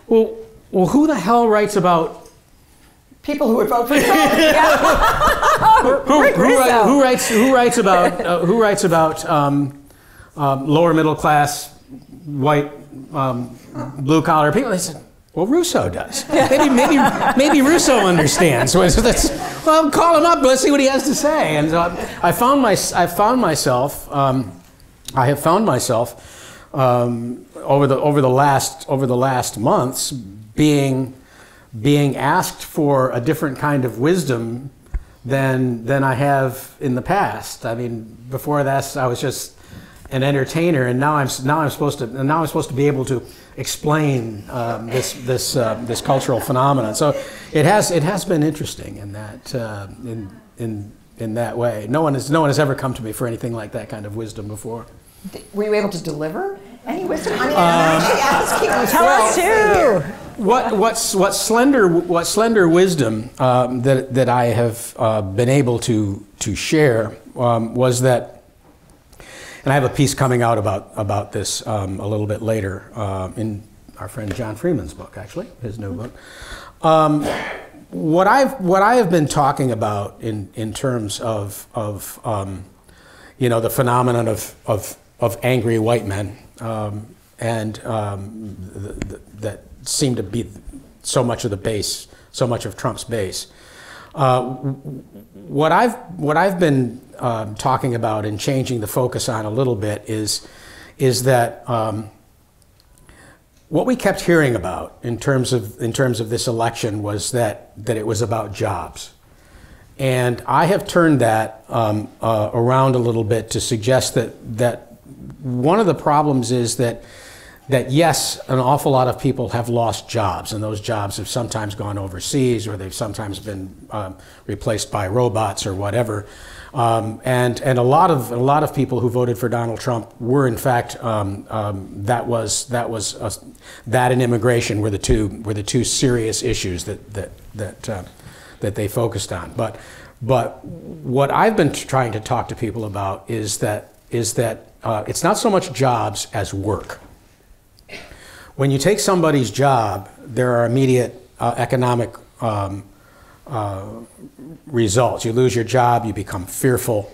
well, who the hell writes about people who would vote for Trump? who writes about lower middle class, white, blue collar people? They said, well, Russo does. Maybe Russo understands. Well, call him up. Let's see what he has to say. And I have found myself over the last months being being asked for a different kind of wisdom than I have in the past. I mean, before that, I was just an entertainer, and now I'm supposed to be able to explain this cultural phenomenon. So it has been interesting in that in that way. No one has ever come to me for anything like that kind of wisdom before. Were you able to deliver any wisdom? I mean, I'm actually asking. Tell us too. What slender wisdom that I have been able to share was that. And I have a piece coming out about this a little bit later in our friend John Freeman's book, actually, his new book. What I have been talking about in terms of the phenomenon of angry white men and that seem to be so much of the base, so much of Trump's base. What I've been talking about and changing the focus on a little bit is that what we kept hearing about in terms of this election was that it was about jobs, and I have turned that around a little bit to suggest that one of the problems is that yes, an awful lot of people have lost jobs, and those jobs have sometimes gone overseas, or they've sometimes been replaced by robots or whatever. And a lot of people who voted for Donald Trump were, in fact, that and immigration were the two serious issues that they focused on. But what I've been trying to talk to people about is that it's not so much jobs as work. When you take somebody's job, there are immediate economic results. You lose your job, you become fearful.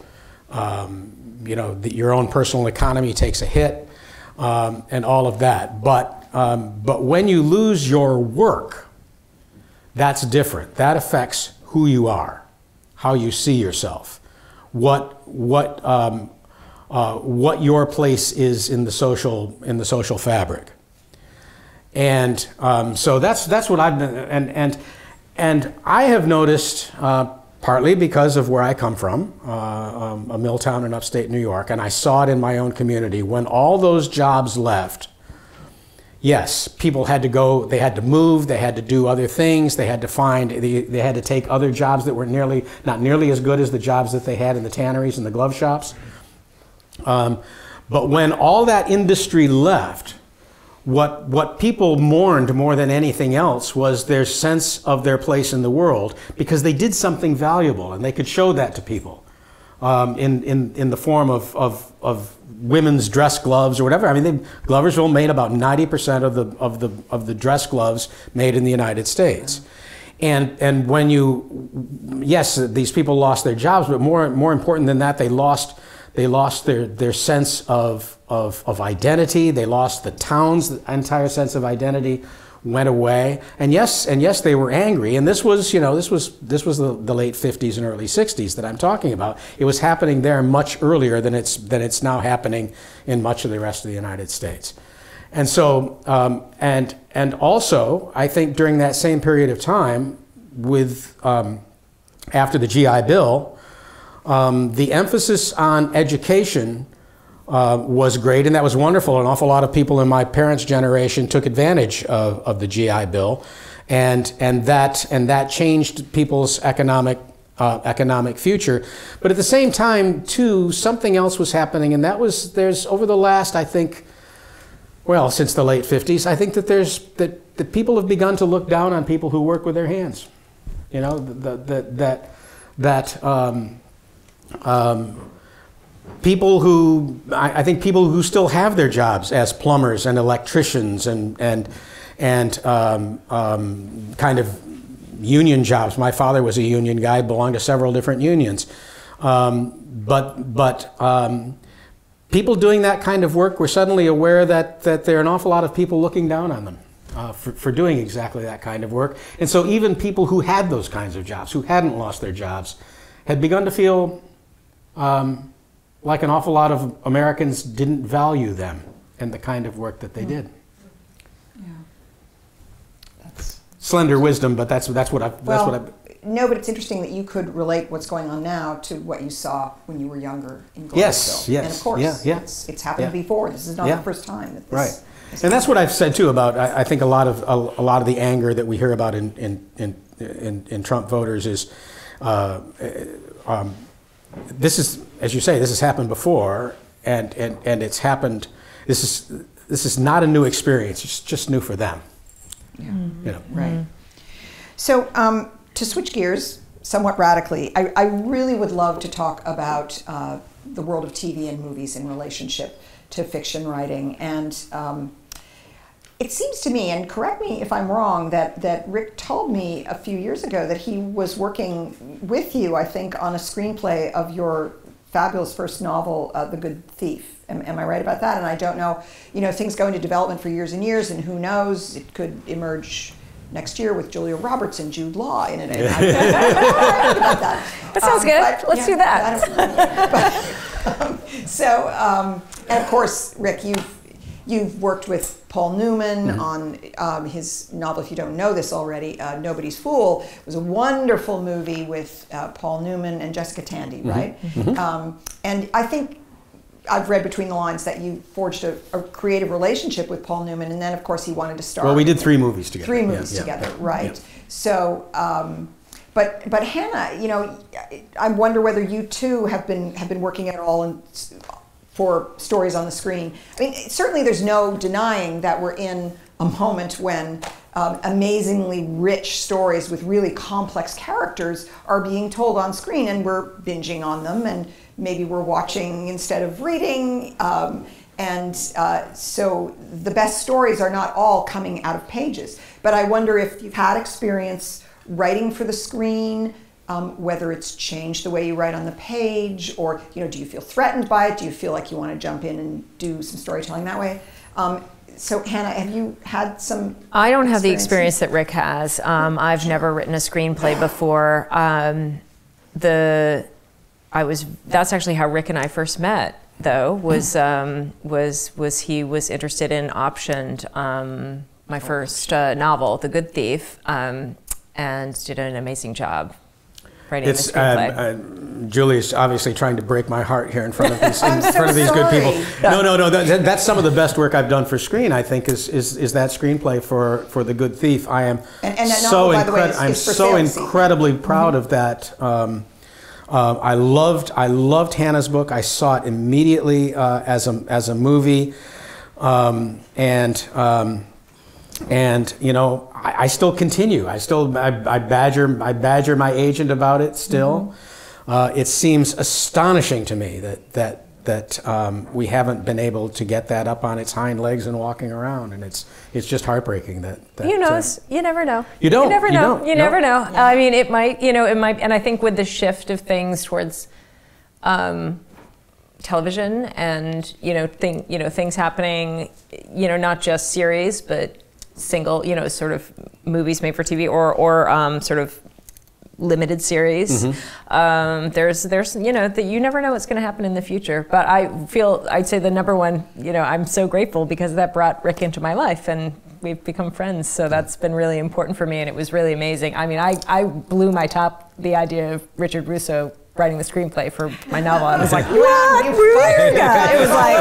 Your own personal economy takes a hit, and all of that. But when you lose your work, that's different. That affects who you are, how you see yourself, what your place is in the social fabric. And so that's what I've been, and I have noticed, partly because of where I come from, a mill town in upstate New York, and I saw it in my own community, when all those jobs left, yes, people had to go, they had to move, they had to do other things, they had to take other jobs that were not nearly as good as the jobs that they had in the tanneries and the glove shops. But when all that industry left, what people mourned more than anything else was their sense of their place in the world, because they did something valuable and they could show that to people in the form of women's dress gloves or whatever. I mean, Gloversville made about 90% of the dress gloves made in the United States. And when yes, these people lost their jobs, but more important than that, they lost their sense of identity. They lost the town's entire sense of identity went away. And yes, they were angry. And this was the late 50s and early 60s that I'm talking about. It was happening there much earlier than it's now happening in much of the rest of the United States. And so and also, I think during that same period of time, after the GI Bill, the emphasis on education was great, and that was wonderful. An awful lot of people in my parents' generation took advantage of the GI Bill, and that changed people's economic future. But at the same time, too, something else was happening, and there's over the last, I think, well, since the late 50s, I think that people have begun to look down on people who work with their hands. You know, people who still have their jobs as plumbers and electricians and kind of union jobs. My father was a union guy, belonged to several different unions. But people doing that kind of work were suddenly aware that there are an awful lot of people looking down on them for doing exactly that kind of work. And so even people who had those kinds of jobs, who hadn't lost their jobs, had begun to feel like an awful lot of Americans didn't value them and the kind of work that they did. Yeah. slender wisdom, but that's what I've. No, but it's interesting that you could relate what's going on now to what you saw when you were younger in Gloryville. Yes. And of course, it's happened before. This is not the first time that this. Right. And that's what I've said too about. I think a lot of the anger that we hear about in Trump voters is. This is, as you say, this has happened before, and it's happened. This is not a new experience. It's just new for them. Yeah. You know. Right. So to switch gears somewhat radically, I really would love to talk about the world of TV and movies in relationship to fiction writing. And it seems to me, and correct me if I'm wrong, that Rick told me a few years ago that he was working with you, I think, on a screenplay of your fabulous first novel, The Good Thief. Am I right about that? And I don't know, things go into development for years and years, and who knows, it could emerge next year with Julia Roberts and Jude Law in it. That sounds good. Let's do that. And of course, Rick, you've worked with Paul Newman on his novel, if you don't know this already, Nobody's Fool. It was a wonderful movie with Paul Newman and Jessica Tandy, right? And I think I've read between the lines that you forged a creative relationship with Paul Newman, and then of course he wanted to star. Well, we did 3 movies together. 3 movies together, right? Yeah. So, but Hannah, I wonder whether you too have been working at all for stories on the screen. I mean, certainly there's no denying that we're in a moment when amazingly rich stories with really complex characters are being told on screen, and we're binging on them, and maybe we're watching instead of reading. So the best stories are not all coming out of pages. But I wonder if you've had experience writing for the screen, whether it's changed the way you write on the page, or do you feel threatened by it? Do you feel like you want to jump in and do some storytelling that way? So Hannah, have you had some? I don't have the experience that Rick has. I've never written a screenplay before. That's actually how Rick and I first met, though. Was he was interested in optioned my first novel, The Good Thief, and did an amazing job writing the screenplay. Julie's obviously trying to break my heart here in front of these good people. No. That's some of the best work I've done for screen. I think is that screenplay for The Good Thief. I am so incredibly proud of that. I loved Hannah's book. I saw it immediately as a movie, and I still continue. I badger my agent about it still. It seems astonishing to me that we haven't been able to get that up on its hind legs and walking around, and it's just heartbreaking that you never know. You don't. You never know. I mean, it might, and I think with the shift of things towards television and things happening, not just series but single, sort of movies made for TV or sort of limited series. There's that you never know what's going to happen in the future. But I'd say the number one, I'm so grateful because that brought Rick into my life and we've become friends. So that's been really important for me, and it was really amazing. I mean, I blew my top the idea of Richard Russo writing the screenplay for my novel. I was like, what? It was like,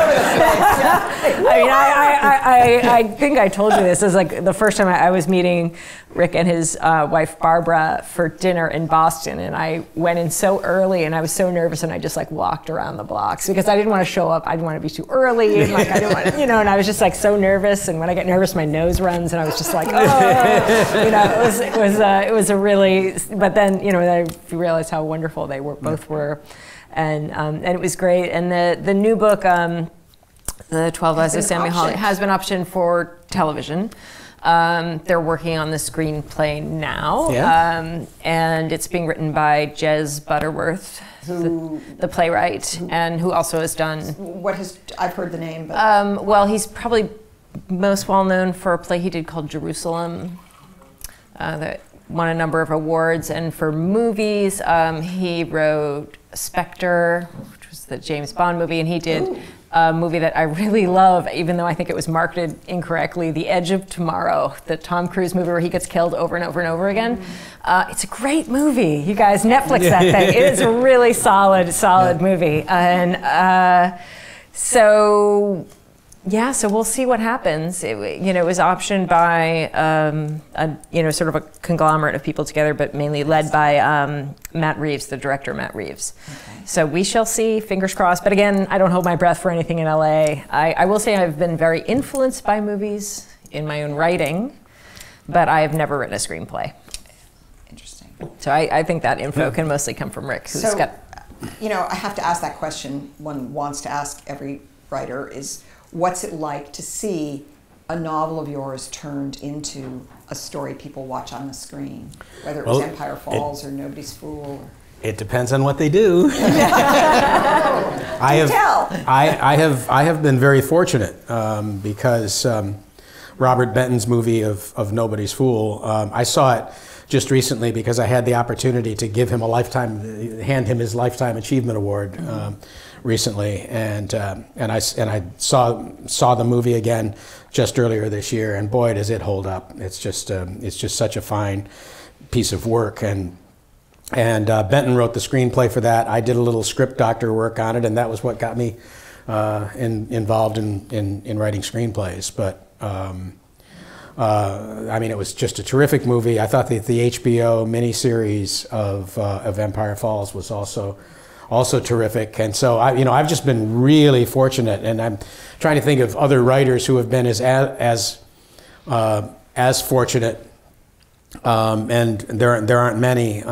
I think I told you this. It was like the first time I was meeting Rick and his wife Barbara for dinner in Boston, and I went in so early, and I was so nervous, and I just like walked around the blocks because I didn't want to show up. I didn't want to be too early, and like I didn't want to, and I was just like so nervous. And when I get nervous, my nose runs, and I was just like, it was a really. But then I realized how wonderful they both were, and it was great. And the new book, The 12 Lives of Sammy Hawley, has been optioned for television. They're working on the screenplay now, and it's being written by Jez Butterworth, the playwright, and who also has done. I've heard the name, but well, he's probably most well known for a play he did called Jerusalem, that won a number of awards. And for movies, he wrote Spectre, which was the James Bond movie, and he did a movie that I really love, even though I think it was marketed incorrectly, The Edge of Tomorrow, the Tom Cruise movie where he gets killed over and over and over again. It's a great movie. You guys, Netflix that thing. It is a really solid movie. And so we'll see what happens. It was optioned by sort of a conglomerate of people together, but mainly led by Matt Reeves, the director Matt Reeves. Okay. So we shall see, fingers crossed. But again, I don't hold my breath for anything in LA. I will say I've been very influenced by movies in my own writing, but I have never written a screenplay. Interesting. So I think that info can mostly come from Rick, who's got... I have to ask that question one wants to ask every writer is, what's it like to see a novel of yours turned into a story people watch on the screen, whether it was Empire Falls or Nobody's Fool? It depends on what they do. I have been very fortunate because Robert Benton's movie of Nobody's Fool, I saw it just recently because I had the opportunity to give him hand him his Lifetime Achievement Award recently, and I saw the movie again just earlier this year, and boy, does it hold up! It's just such a fine piece of work, and Benton wrote the screenplay for that. I did a little script doctor work on it, and that was what got me involved in writing screenplays. But it was just a terrific movie. I thought that the HBO miniseries of Empire Falls was also terrific, and so I've just been really fortunate, and I'm trying to think of other writers who have been as fortunate. And there aren't many.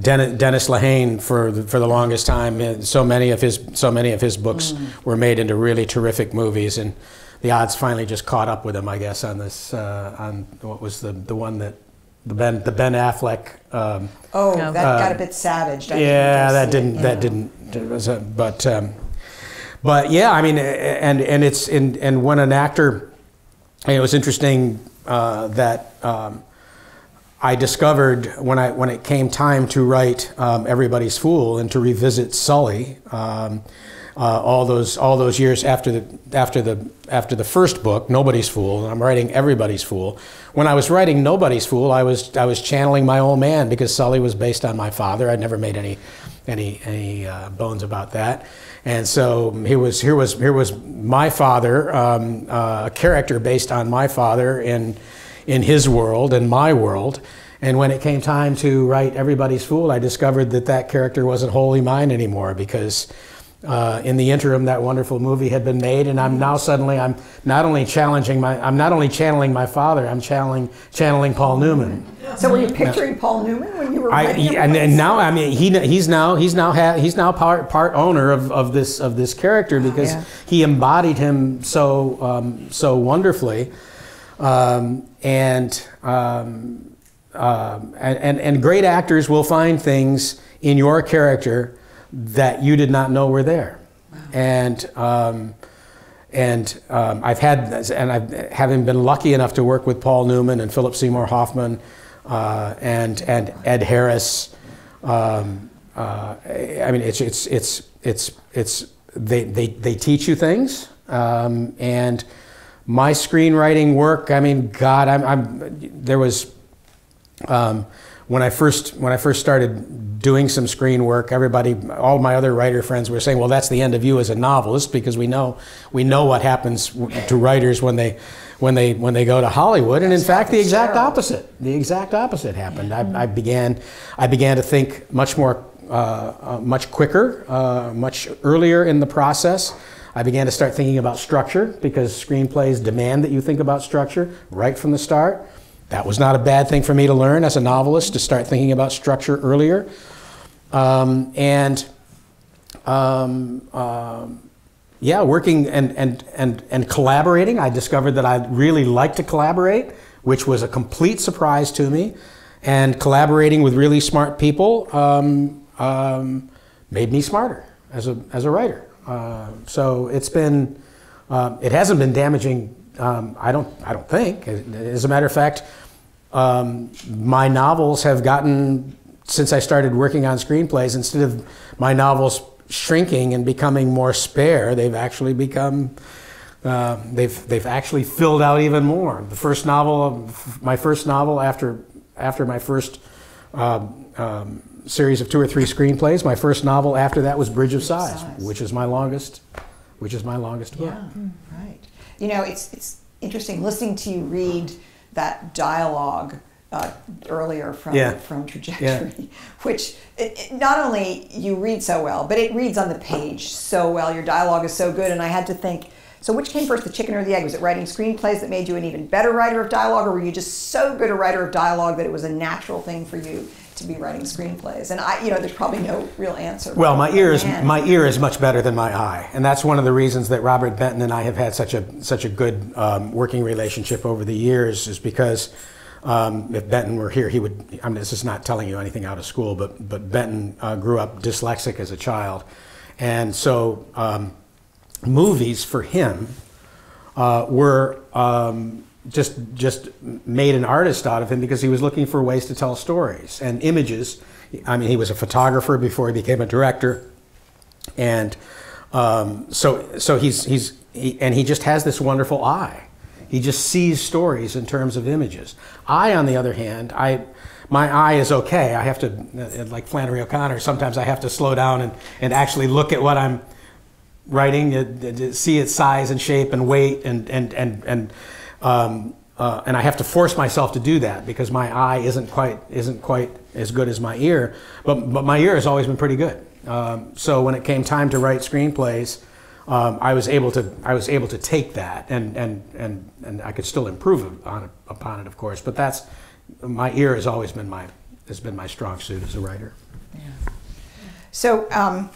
Dennis Lehane for the longest time. So many of his books were made into really terrific movies, and the odds finally just caught up with him, I guess, on this on what was the one that the Ben Affleck. That got a bit savage. That didn't. But yeah, I mean, and it's and when an actor, it was interesting that. I discovered when it came time to write Everybody's Fool and to revisit Sully, all those years after the first book, Nobody's Fool, and I'm writing Everybody's Fool. When I was writing Nobody's Fool, I was channeling my old man because Sully was based on my father. I'd never made any bones about that, and so here was my father, a character based on my father in his world and my world. And when it came time to write Everybody's Fool, I discovered that character wasn't wholly mine anymore because in the interim that wonderful movie had been made, and I'm not only channeling my father, I'm channeling Paul Newman. So were you picturing Paul Newman when you were writing? And now, I mean, he's now part owner of this character because he embodied him so wonderfully. And great actors will find things in your character that you did not know were there. Wow. Having been lucky enough to work with Paul Newman and Philip Seymour Hoffman and Ed Harris. They teach you things, and my screenwriting work, I mean, God, there was when I first started doing some screen work, all my other writer friends were saying, well, that's the end of you as a novelist, because we know what happens to writers when they go to Hollywood. And in fact, the exact opposite happened. I began to think much quicker, much earlier in the process. I began to start thinking about structure because screenplays demand that you think about structure right from the start. That was not a bad thing for me to learn as a novelist, to start thinking about structure earlier. Working and collaborating. I discovered that I really like to collaborate, which was a complete surprise to me. And collaborating with really smart people made me smarter as a writer. So it's been, it hasn't been damaging. I don't think. As a matter of fact, my novels have gotten, since I started working on screenplays, instead of my novels shrinking and becoming more spare. They've actually become, they've actually filled out even more. The first novel, my first novel after my first series of 2 or 3 screenplays, my first novel after that was Bridge of Sighs, which is my longest book. Yeah, right. You know, it's interesting listening to you read that dialogue earlier from Trajectory, which not only you read so well, but it reads on the page so well. Your dialogue is so good, and I had to think, so which came first, the chicken or the egg? Was it writing screenplays that made you an even better writer of dialogue, or were you just so good a writer of dialogue that it was a natural thing for you to be writing screenplays? And there's probably no real answer. Well, my ear is much better than my eye, and that's one of the reasons that Robert Benton and I have had such a good working relationship over the years, is because if Benton were here, he would. I mean, this is not telling you anything out of school, but Benton grew up dyslexic as a child, and so movies for him were just made an artist out of him, because he was looking for ways to tell stories and images. I mean, he was a photographer before he became a director, and so he just has this wonderful eye. He just sees stories in terms of images. I, on the other hand, my eye is okay. I have to, like Flannery O'Connor, sometimes I have to slow down and actually look at what I'm writing, to see its size and shape and weight, and I have to force myself to do that, because my eye isn't quite as good as my ear. But my ear has always been pretty good. So when it came time to write screenplays, I was able to take that, and I could still improve upon it, of course. But my ear has always been my strong suit as a writer. Yeah. So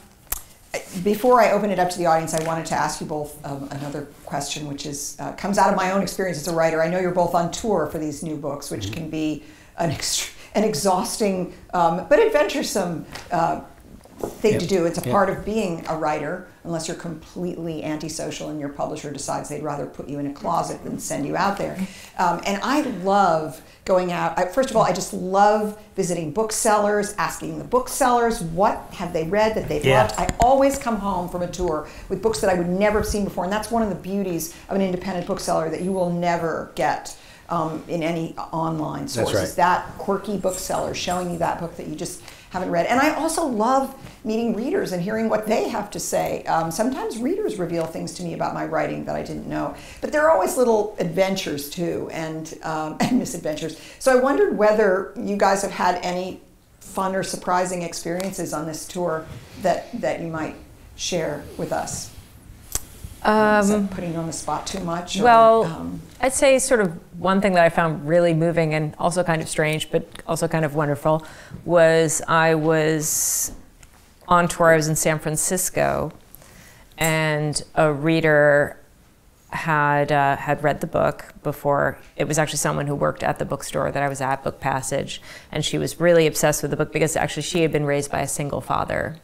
before I open it up to the audience, I wanted to ask you both another question, which comes out of my own experience as a writer. I know you're both on tour for these new books, which can be an exhausting but adventuresome thing to do. It's a part of being a writer, unless you're completely antisocial and your publisher decides they'd rather put you in a closet than send you out there. And I love going out. First of all, I just love visiting booksellers, asking the booksellers what have they read that they've loved. I always come home from a tour with books that I would never have seen before, and that's one of the beauties of an independent bookseller that you will never get in any online source. That's right. Is that quirky bookseller showing you that book that you just haven't read. And I also love meeting readers and hearing what they have to say. Sometimes readers reveal things to me about my writing that I didn't know. But there are always little adventures too, and misadventures. So I wondered whether you guys have had any fun or surprising experiences on this tour that you might share with us. Is that putting you on the spot too much? Well, I'd say sort of one thing that I found really moving and also kind of strange, but also kind of wonderful, was I was on tour. I was in San Francisco, and a reader had read the book before. It was actually someone who worked at the bookstore that I was at, Book Passage, and she was really obsessed with the book because actually she had been raised by a single father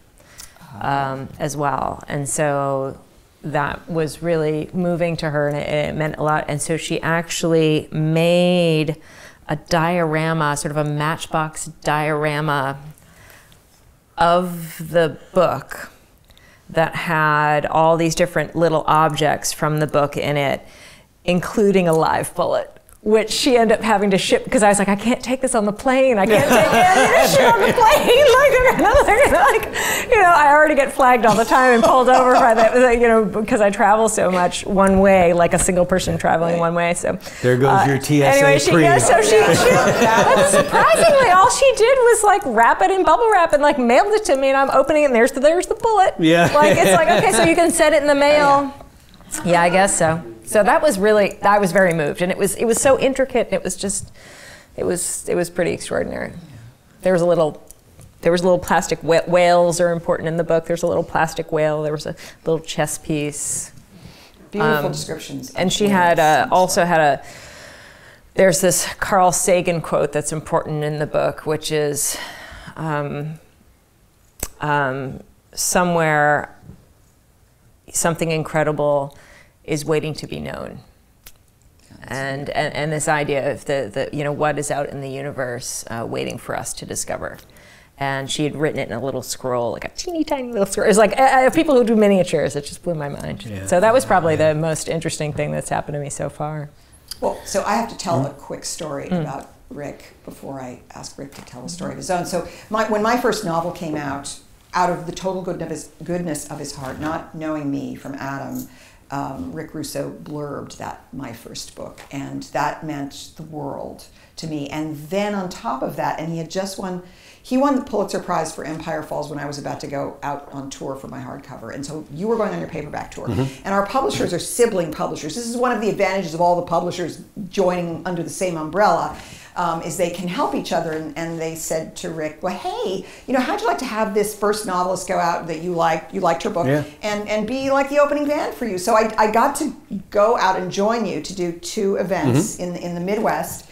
as well, and so that was really moving to her, and it meant a lot. And so she actually made a diorama, sort of a matchbox diorama of the book that had all these different little objects from the book in it, including a live bullet, which she ended up having to ship, because I was like, I can't take this on the plane. I can't take this shit on the plane. I already get flagged all the time and pulled over by that, because I travel so much one way, like a single person traveling one way. So there goes your TSA anyway, pre. But surprisingly, all she did was wrap it in bubble wrap and mailed it to me, and I'm opening it, and there's the bullet. Yeah. It's like, okay, so you can send it in the mail. Yeah, I guess so. So that was really, I was very moved, and it was so intricate, and it was pretty extraordinary. There was a little plastic whales are important in the book. There's a little plastic whale. There was a little chess piece. Beautiful descriptions. And she had there's this Carl Sagan quote that's important in the book, which is somewhere something incredible is waiting to be known. And this idea of the what is out in the universe waiting for us to discover. And she had written it in a little scroll, like a teeny tiny little scroll. It was like people who do miniatures. It just blew my mind. Yeah. So that was probably the most interesting thing that's happened to me so far. Well, so I have to tell a quick story about Rick before I ask Rick to tell a story of his own. So when my first novel came out of the total goodness of his heart, not knowing me from Adam, Rick Russo blurbed that my first book, and that meant the world to me. And then on top of that, and he won the Pulitzer Prize for Empire Falls when I was about to go out on tour for my hardcover. And so you were going on your paperback tour. And our publishers are sibling publishers. This is one of the advantages of all the publishers joining under the same umbrella, is they can help each other. And they said to Rick, well, hey, how'd you like to have this first novelist go out that you liked her book, and be like the opening band for you? So I got to go out and join you to do 2 events in the Midwest.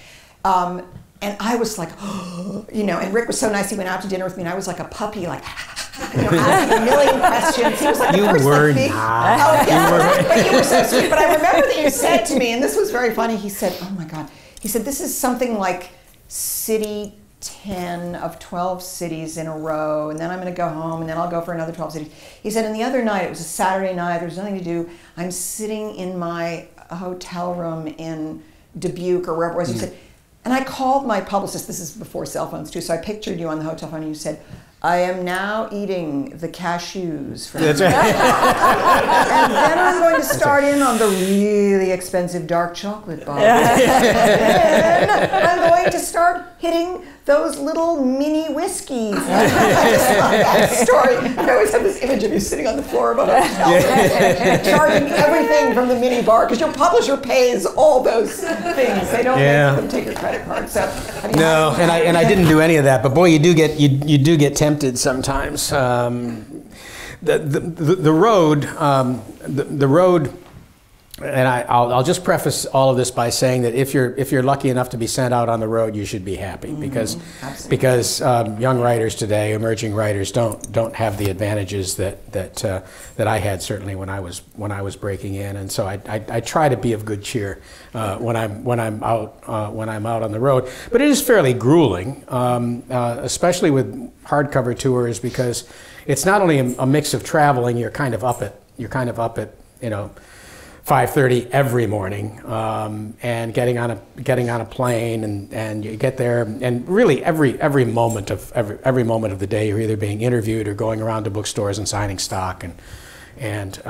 And I was like, and Rick was so nice. He went out to dinner with me, and I was like a puppy, like, asking a million questions. He was like, you the first were big, not. Oh, yeah, but you were so sweet. But I remember that you said to me, and this was very funny. He said, oh my God. He said, this is something like city 10 of 12 cities in a row, and then I'm going to go home, and then I'll go for another 12 cities. He said, and the other night, it was a Saturday night, there was nothing to do. I'm sitting in my hotel room in Dubuque or wherever it was. He said, and I called my publicist, this is before cell phones too, so I pictured you on the hotel phone, and you said, I am now eating the cashews from That's right. and then I'm going to start in on the really expensive dark chocolate bar. And then I'm going to start hitting those little mini whiskeys. I just love that story. I always have this image of you sitting on the floor of a hotel charging everything from the mini bar, because your publisher pays all those things. They don't make them take your credit card. So no, and I didn't do any of that. But boy, you do get tempted sometimes. The road. And I'll just preface all of this by saying that if you're lucky enough to be sent out on the road, you should be happy, because young writers today, emerging writers, don't have the advantages that I had, certainly when I was breaking in, and so I try to be of good cheer when I'm out on the road. But it is fairly grueling, especially with hardcover tours, because it's not only a mix of traveling. You're kind of up at 5:30 every morning, and getting on a plane, and you get there, and really every moment of the day you're either being interviewed or going around to bookstores and signing stock, and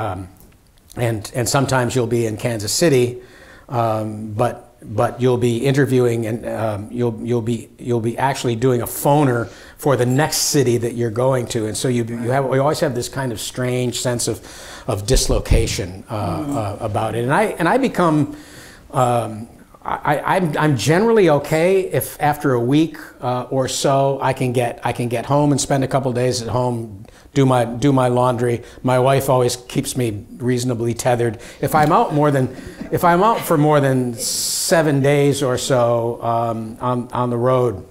sometimes you'll be in Kansas City, but you'll be interviewing, and you'll be actually doing a phoner for the next city that you're going to, and so you always have this kind of strange sense of dislocation about it, and I become I'm generally okay if after a week or so I can get home and spend a couple days at home, do my laundry. My wife always keeps me reasonably tethered. If I'm out for more than 7 days or so on the road,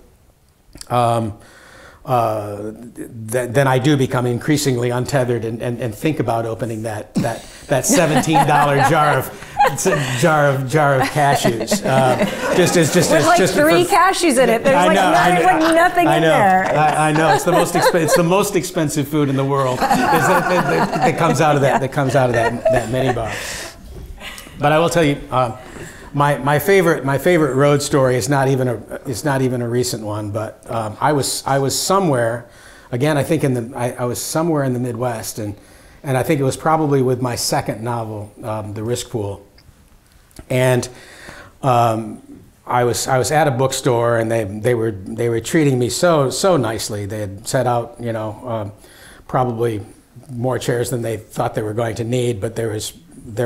then I do become increasingly untethered and think about opening that $17 jar of cashews. Just 3 cashews in it. There's nothing in there. I know it's the most expensive food in the world that comes out of that mini bar. But I will tell you, my favorite road story is not even a recent one. But I was somewhere, again, I think I was somewhere in the Midwest, and I think it was probably with my second novel, The Risk Pool, and I was at a bookstore, and they were treating me so nicely. They had set out probably more chairs than they thought they were going to need, but there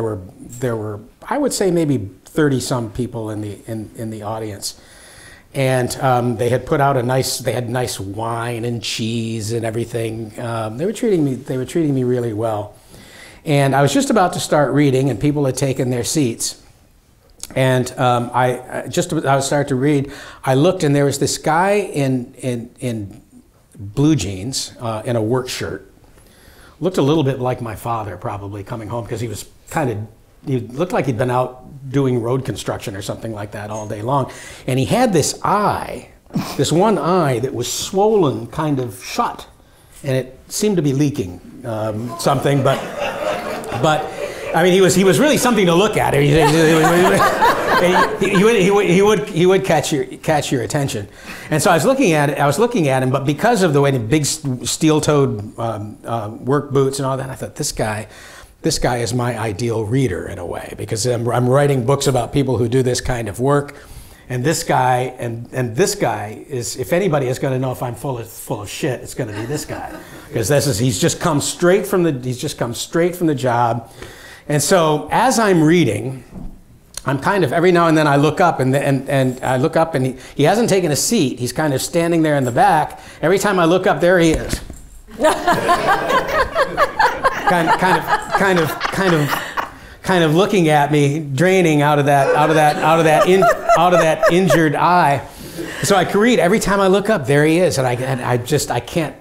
were I would say maybe 30-some people in the audience, and they had put out they had nice wine and cheese and everything. They were treating me really well, and I was just about to start reading, and people had taken their seats, and I was starting to read. I looked, and there was this guy in blue jeans in a work shirt. Looked a little bit like my father, probably, coming home, because he looked like he'd been out doing road construction or something like that all day long. And he had this eye that was swollen kind of shut, and it seemed to be leaking something, but I mean, he was really something to look at. He would catch your attention, and so I was looking at him, but because of the way the big steel-toed work boots and all that, I thought this guy is my ideal reader in a way, because I'm writing books about people who do this kind of work, and this guy this guy is, if anybody is going to know if I'm full of shit, it's going to be this guy, because he's just come straight from the job. And so as I'm reading, I'm kind of, every now and then I look up and I look up and he hasn't taken a seat. He's kind of standing there in the back. Every time I look up, there he is. kind of looking at me, draining out of that injured eye. So I can read, every time I look up, there he is, and I can't.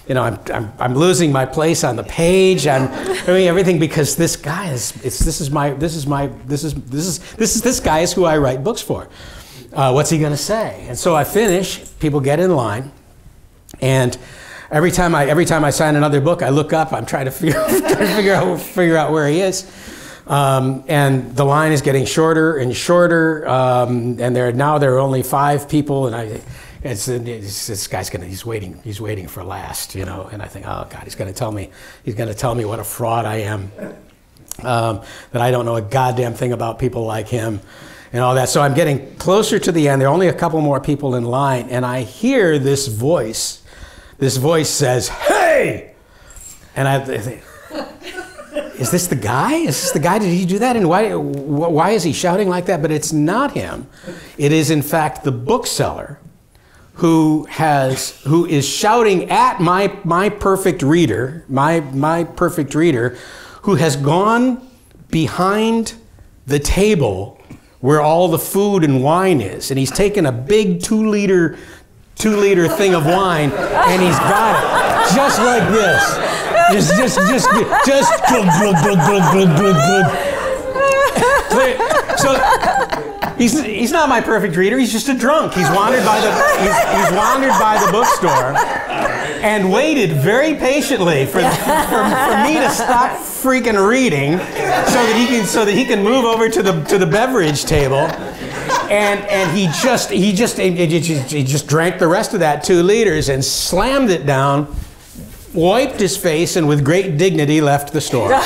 You know, I'm losing my place on the page. I'm doing everything because this guy this guy is who I write books for. What's he going to say? And so I finish. People get in line, and every time I sign another book, I look up. I'm trying to figure out where he is. And the line is getting shorter and shorter. And there are only 5 people, and this guy's he's waiting for last, you know, and I think, oh God, he's going to tell me what a fraud I am, that I don't know a goddamn thing about people like him and all that. So I'm getting closer to the end. There are only a couple more people in line, and I hear this voice. This voice says, "Hey!" And I think, is this the guy? Is this the guy? Did he do that? And why is he shouting like that? But it's not him. It is in fact the bookseller who is shouting at my perfect reader, my perfect reader, who has gone behind the table where all the food and wine is, and he's taken a big 2-liter thing of wine, and he's got it just like this, just so. He's not my perfect reader. He's just a drunk. He's wandered by the bookstore and waited very patiently for me to stop freaking reading so that he can move over to the beverage table. And he just drank the rest of that 2 liters and slammed it down, wiped his face, and with great dignity left the store.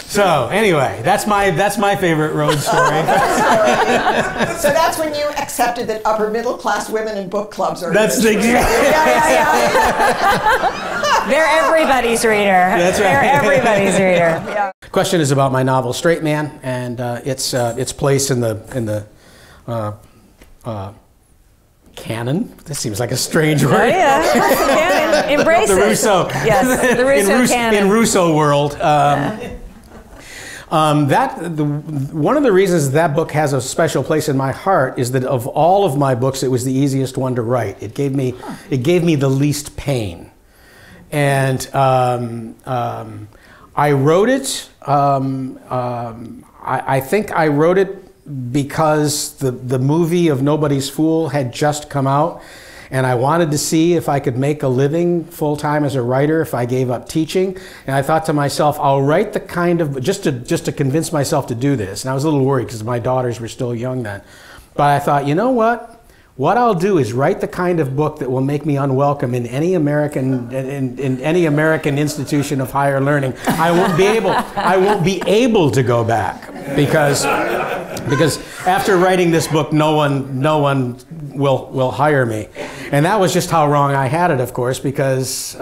So anyway, that's my favorite road story. So that's when you accepted that upper middle class women in book clubs are. That's the They're everybody's reader. That's right. They're everybody's reader. Yeah. Question is about my novel Straight Man, and its place in the canon. This seems like a strange word. Oh yeah, canon. Embrace the it. Russo. Yes, the Russo canon. In Russo world. One of the reasons that book has a special place in my heart is that of all of my books, it was the easiest one to write. It gave me the least pain, and I wrote it. I think I wrote it because the movie of Nobody's Fool had just come out, and I wanted to see if I could make a living full-time as a writer if I gave up teaching. And I thought to myself, I'll write the kind of, just to convince myself to do this. And I was a little worried because my daughters were still young then. But I thought, you know what? What I'll do is write the kind of book that will make me unwelcome in any American institution of higher learning. I won't be able to go back because after writing this book, no one will hire me. And that was just how wrong I had it, of course, because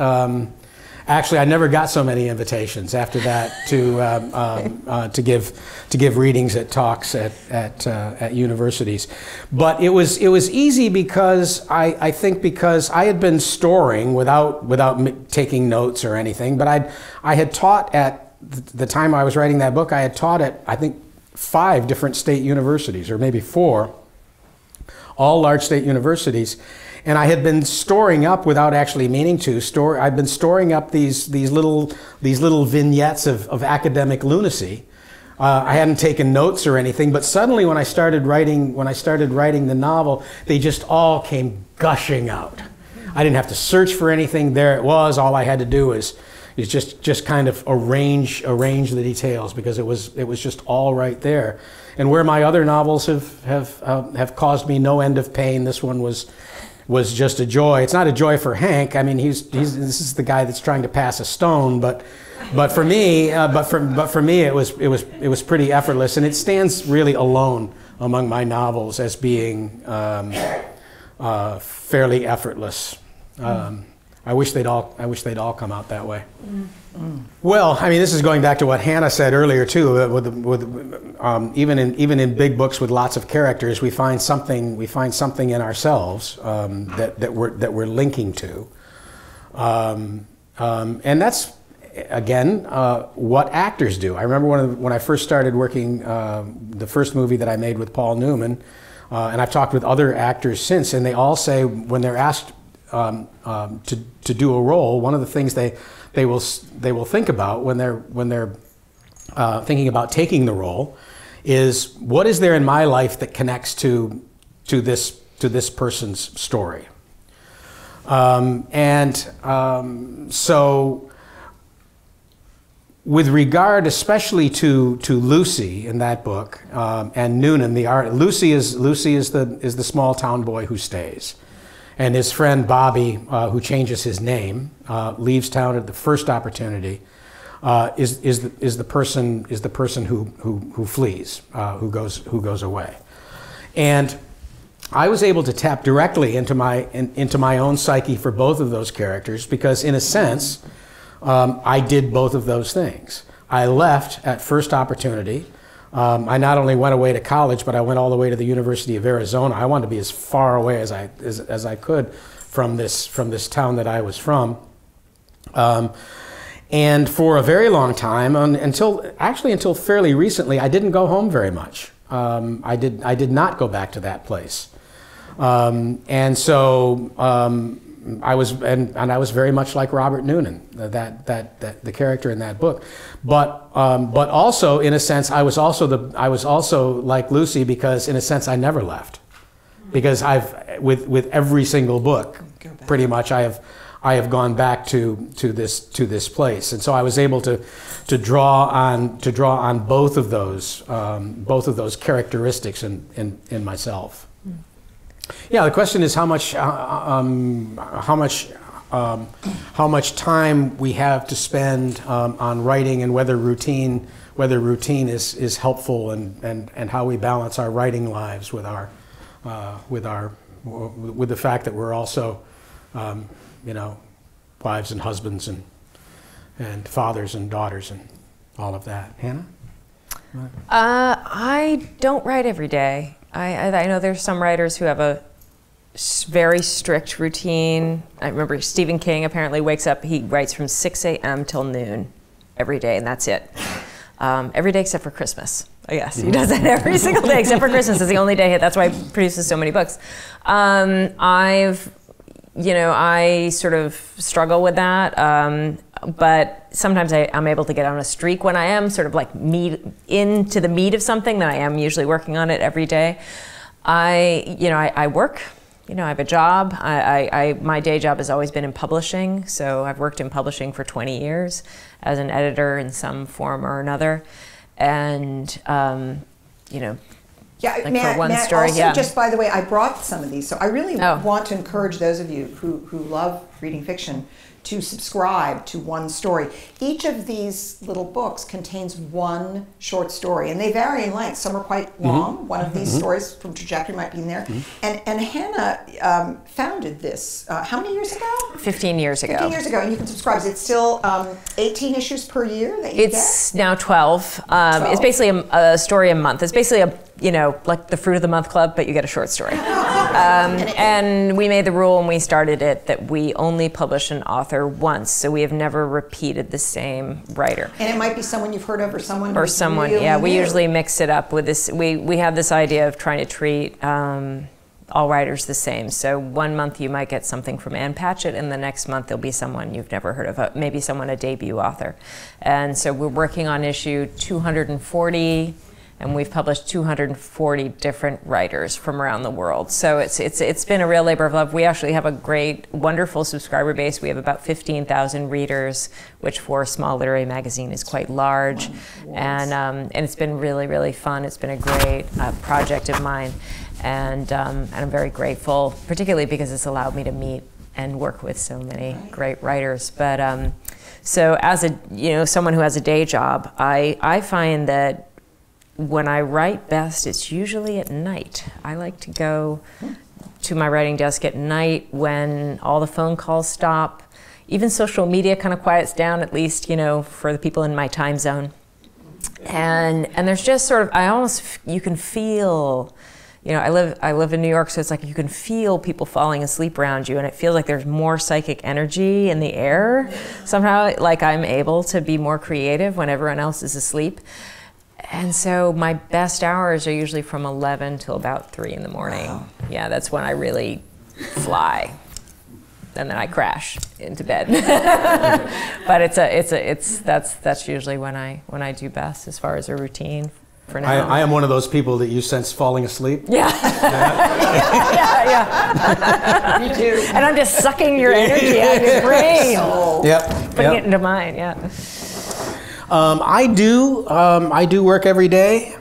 actually I never got so many invitations after that to give readings at talks at universities. But it was easy because I think because I had been storing without taking notes or anything. But I had taught at the time I was writing that book. I had taught at, I think, 5 different state universities, or maybe 4, all large state universities. And I had been storing up, without actually meaning to, I'd been storing up these little vignettes of academic lunacy I hadn't taken notes or anything, but suddenly when I started writing the novel, they just all came gushing out. I didn't have to search for anything. There it was. All I had to do is just kind of arrange the details, because it was just all right there. And where my other novels have caused me no end of pain, this one was just a joy. It's not a joy for Hank. I mean, this is the guy that's trying to pass a stone, but for me, it was pretty effortless, and it stands really alone among my novels as being fairly effortless. I wish they'd all come out that way. Well, I mean, this is going back to what Hannah said earlier too. Even in big books with lots of characters, we find something in ourselves that we're linking to, and that's again what actors do. I remember when I first started working, the first movie that I made with Paul Newman, and I've talked with other actors since, and they all say when they're asked to do a role, one of the things they will think about when they're thinking about taking the role is, what is there in my life that connects to this person's story, so with regard especially to Lucy in that book, and Noonan the art, Lucy is the small town boy who stays. And his friend Bobby, who changes his name, leaves town at the first opportunity, is the person who flees, who goes away. And I was able to tap directly into my own psyche for both of those characters, because in a sense, I did both of those things. I left at first opportunity. I not only went away to college, but I went all the way to the University of Arizona. I wanted to be as far away as I could from this town that I was from. And for a very long time, until fairly recently, I didn't go home very much. I did not go back to that place, and so I was very much like Robert Noonan, that the character in that book, but also in a sense I was also like Lucy, because in a sense I never left, because with every single book pretty much I have gone back to this place, and so I was able to draw on both of those characteristics in myself. Yeah, the question is how much time we have to spend on writing, and whether routine is helpful, and how we balance our writing lives with the fact that we're also wives and husbands and fathers and daughters and all of that. Hannah? I don't write every day. I know there's some writers who have a very strict routine. I remember Stephen King apparently wakes up, he writes from 6 a.m. till noon every day, and that's it. Every day except for Christmas, I guess. He does that every single day except for Christmas. Is the only day. That's why he produces so many books. I sort of struggle with that. But sometimes I'm able to get on a streak when I am sort of like into the meat of something, that I am usually working on it every day. I work, I have a job. My day job has always been in publishing, so I've worked in publishing for 20 years as an editor in some form or another. And, Yeah, like may for one I story, also, yeah. just by the way, I brought some of these, so I really want to encourage those of you who love reading fiction to subscribe to One Story. Each of these little books contains one short story, and they vary in length. Some are quite long. One of these stories from Trajectory might be in there. And Hannah founded this, how many years ago? 15 years ago. 15 years ago, and you can subscribe. It's still 18 issues per year that you It's now 12. It's basically a story a month. It's basically like the Fruit of the Month Club, but you get a short story. And we made the rule when we started it that we only publish an author once, so we have never repeated the same writer. And it might be someone you've heard of, or someone Really we usually mix it up with this. We have this idea of trying to treat all writers the same. So one month you might get something from Ann Patchett, and the next month there'll be someone you've never heard of, maybe someone, a debut author. And so we're working on issue 240, and we've published 240 different writers from around the world. So it's been a real labor of love. We actually have a great, wonderful subscriber base. We have about 15,000 readers, which for a small literary magazine is quite large. And it's been really, really fun. It's been a great project of mine. And I'm very grateful, particularly because it's allowed me to meet and work with so many great writers. But so as someone who has a day job, I find that when I write best, it's usually at night. I like to go to my writing desk at night when all the phone calls stop. Even social media kind of quiets down, at least, for the people in my time zone. And there's just sort of, you can feel, I live in New York, so it's like you can feel people falling asleep around you, and it feels like there's more psychic energy in the air. Somehow, like I'm able to be more creative when everyone else is asleep. And so my best hours are usually from 11 till about 3 in the morning. Wow. Yeah, that's when I really fly. And then I crash into bed. But that's usually when I do best as far as a routine for now. I am one of those people that you sense falling asleep. Yeah. Yeah. Me too. And I'm just sucking your energy out of your brain. Putting it into mine, yeah. I do work every day.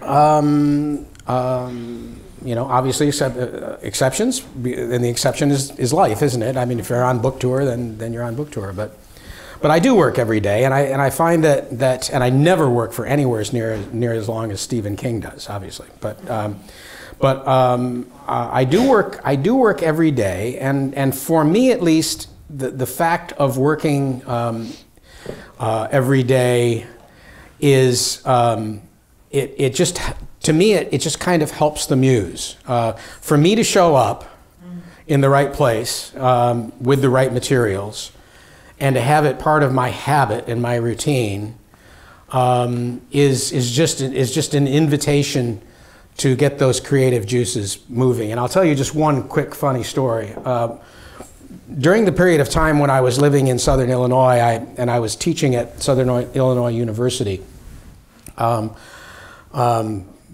Obviously exceptions, and the exception is life, isn't it? I mean, if you're on book tour, then you're on book tour. But I do work every day, and I find that and I never work for anywhere near as long as Stephen King does, obviously. But I do work every day, and for me at least, the fact of working every day is it just, to me, it just kind of helps the muse. For me to show up in the right place with the right materials and to have it part of my habit and my routine is just an invitation to get those creative juices moving. And I'll tell you just one quick funny story. During the period of time when I was living in Southern Illinois, I was teaching at Southern Illinois University.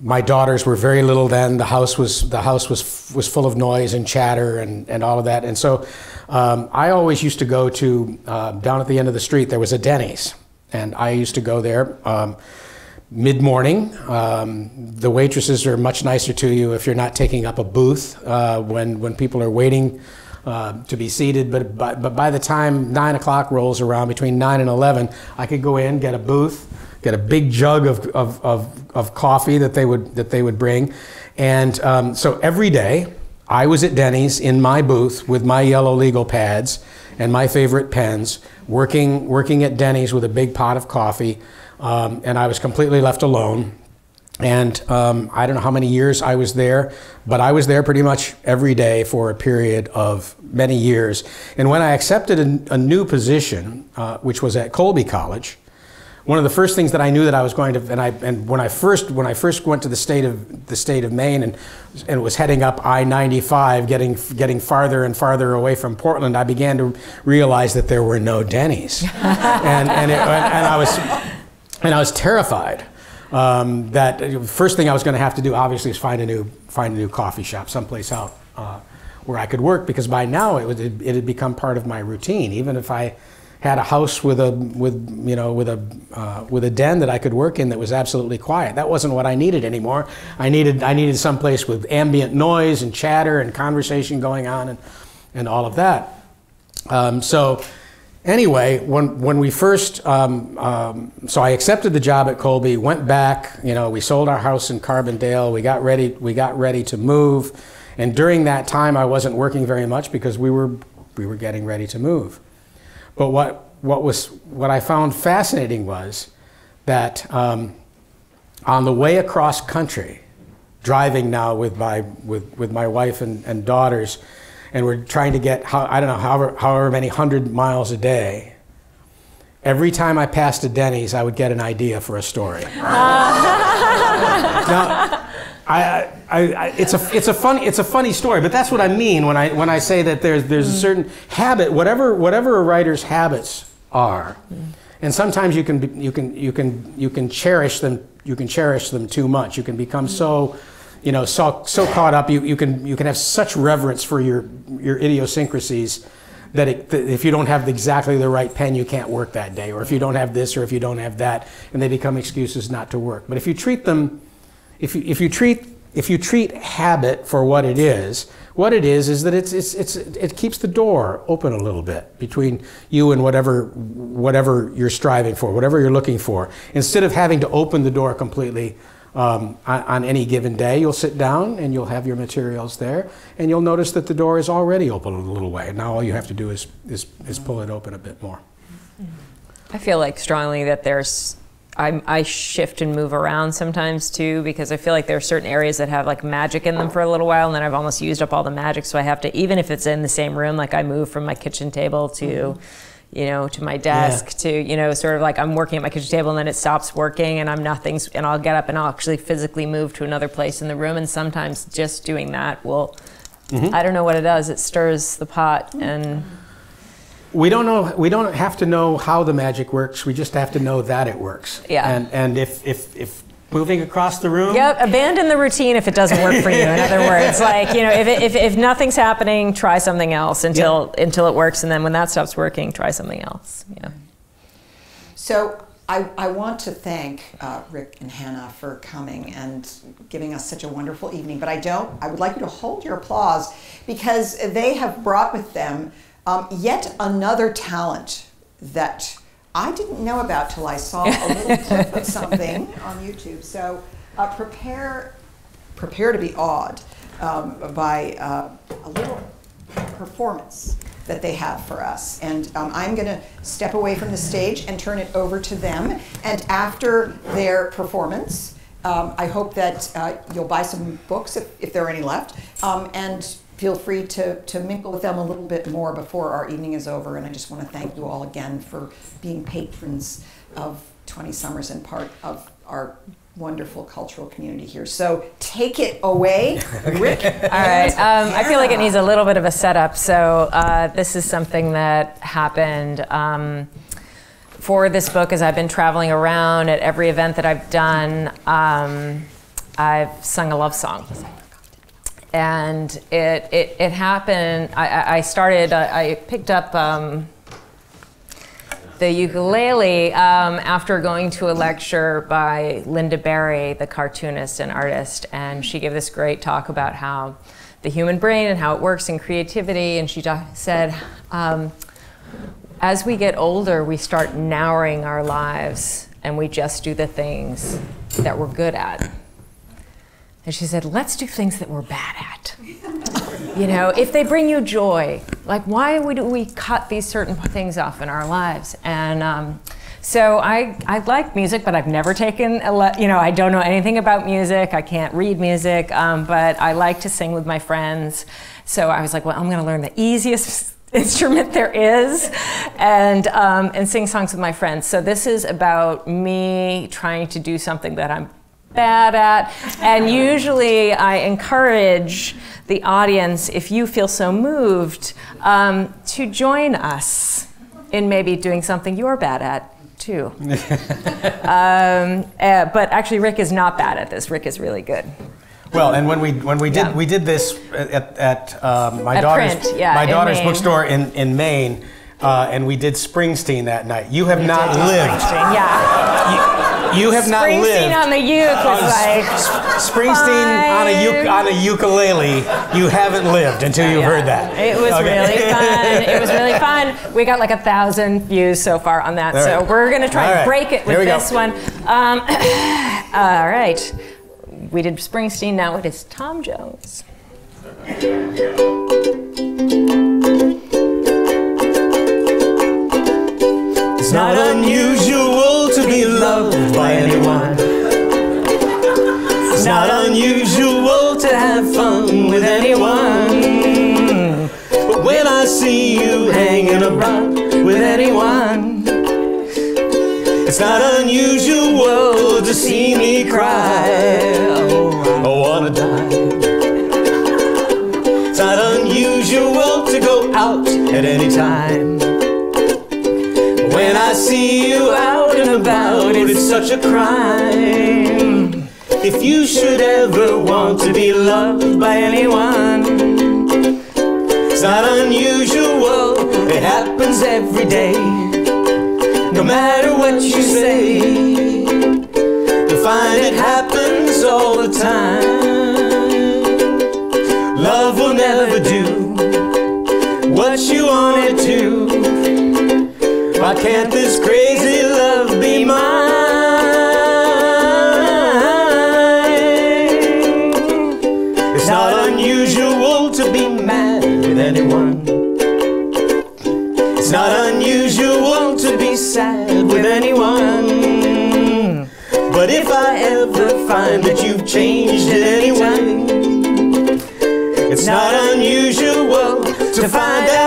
My daughters were very little then. The house was full of noise and chatter and all of that. And so I always used to go to down at the end of the street. There was a Denny's, and I used to go there mid-morning. The waitresses are much nicer to you if you're not taking up a booth when people are waiting to be seated, but by the time 9 o'clock rolls around, between 9 and 11, I could go in, get a booth, get a big jug of coffee that they would bring, and so every day I was at Denny's in my booth with my yellow legal pads and my favorite pens, working at Denny's with a big pot of coffee, and I was completely left alone. And I don't know how many years I was there, but I was there pretty much every day for a period of many years. And when I accepted a new position, which was at Colby College, one of the first things that I knew that I was going to, and when I first went to the state of Maine and was heading up I-95, getting farther and farther away from Portland, I began to realize that there were no Denny's, and I was terrified. That the first thing I was going to have to do, obviously, is find a new coffee shop, someplace out where I could work, because by now it had become part of my routine. Even if I had a house with a den that I could work in that was absolutely quiet, that wasn't what I needed anymore. I needed someplace with ambient noise and chatter and conversation going on and all of that. So. Anyway, when we first, so I accepted the job at Colby, went back, we sold our house in Carbondale, we got ready to move, and during that time I wasn't working very much because we were getting ready to move. But what I found fascinating was that on the way across country, driving now with my wife and daughters, and we're trying to get, however many 100 miles a day, every time I passed a Denny's, I would get an idea for a story. It's a funny story, but that's what I mean when I say that there's a certain habit, whatever a writer's habits are, and sometimes you can cherish them. You can cherish them too much. You can become so caught up. You can have such reverence for your idiosyncrasies that if you don't have exactly the right pen, you can't work that day, or if you don't have this, or if you don't have that, and they become excuses not to work. But if you treat them, if you treat habit for what it is that it keeps the door open a little bit between you and whatever you're striving for, whatever you're looking for. Instead of having to open the door completely on any given day, you'll sit down and you'll have your materials there, and you'll notice that the door is already open a little way. Now all you have to do is pull it open a bit more. I feel like strongly that I shift and move around sometimes too, because I feel like there are certain areas that have like magic in them for a little while, and then I've almost used up all the magic, so I have to, even if it's in the same room, like I move from my kitchen table to to my desk, to, sort of like I'm working at my kitchen table and then it stops working and and I'll get up and I'll actually physically move to another place in the room. And sometimes just doing that will, I don't know what it does, it stirs the pot. And we don't have to know how the magic works, we just have to know that it works. Yeah. And if moving across the room. Yep, abandon the routine if it doesn't work for you. In other words, like, if nothing's happening, try something else until it works, and then when that stops working, try something else. Yeah. So I want to thank Rick and Hannah for coming and giving us such a wonderful evening, but I would like you to hold your applause, because they have brought with them yet another talent that I didn't know about till I saw a little clip of something on YouTube. So prepare to be awed by a little performance that they have for us. And I'm going to step away from the stage and turn it over to them. And after their performance, I hope that you'll buy some books if there are any left, and feel free to mingle with them a little bit more before our evening is over. And I just want to thank you all again for being patrons of 20 Summers and part of our wonderful cultural community here. So take it away, Rick. All right. I feel like it needs a little bit of a setup. So this is something that happened for this book. As I've been traveling around at every event that I've done, I've sung a love song. And it happened, I picked up the ukulele after going to a lecture by Linda Barry, the cartoonist and artist, and she gave this great talk about how the human brain and how it works in creativity, and she said, as we get older, we start narrowing our lives and we just do the things that we're good at. And she said, let's do things that we're bad at. If they bring you joy, like why would we cut these certain things off in our lives? And so I like music, but I've never taken, I don't know anything about music. I can't read music, but I like to sing with my friends. So I was like, well, I'm gonna learn the easiest instrument there is and sing songs with my friends. So this is about me trying to do something that I'm bad at, and usually I encourage the audience, if you feel so moved, to join us in maybe doing something you're bad at too. But actually Rick is not bad at this. Rick is really good. Well, and when we did this at my daughter's bookstore in Maine, and we did Springsteen that night. You have not lived. You have not lived. Springsteen on the uke was like Springsteen on a ukulele. You haven't lived until you heard that. It was really fun. It was really fun. We got like 1,000 views so far on that. So we're gonna try and break it with this one. All right. We did Springsteen. Now it is Tom Jones. It's not unusual to be loved by anyone. It's not unusual to have fun with anyone. But when I see you hanging around with anyone, it's not unusual to see me cry. Oh, at any time. When I see you out and about, it's such a crime. If you should ever want to be loved by anyone, it's not unusual, it happens every day. No matter what you say, you'll find it happens all the time. Love will never do what you want it to. Why can't this crazy love be mine? It's not unusual to be mad with anyone. It's not unusual to be sad with anyone. But if I ever find that you've changed in any way, it's not unusual to find out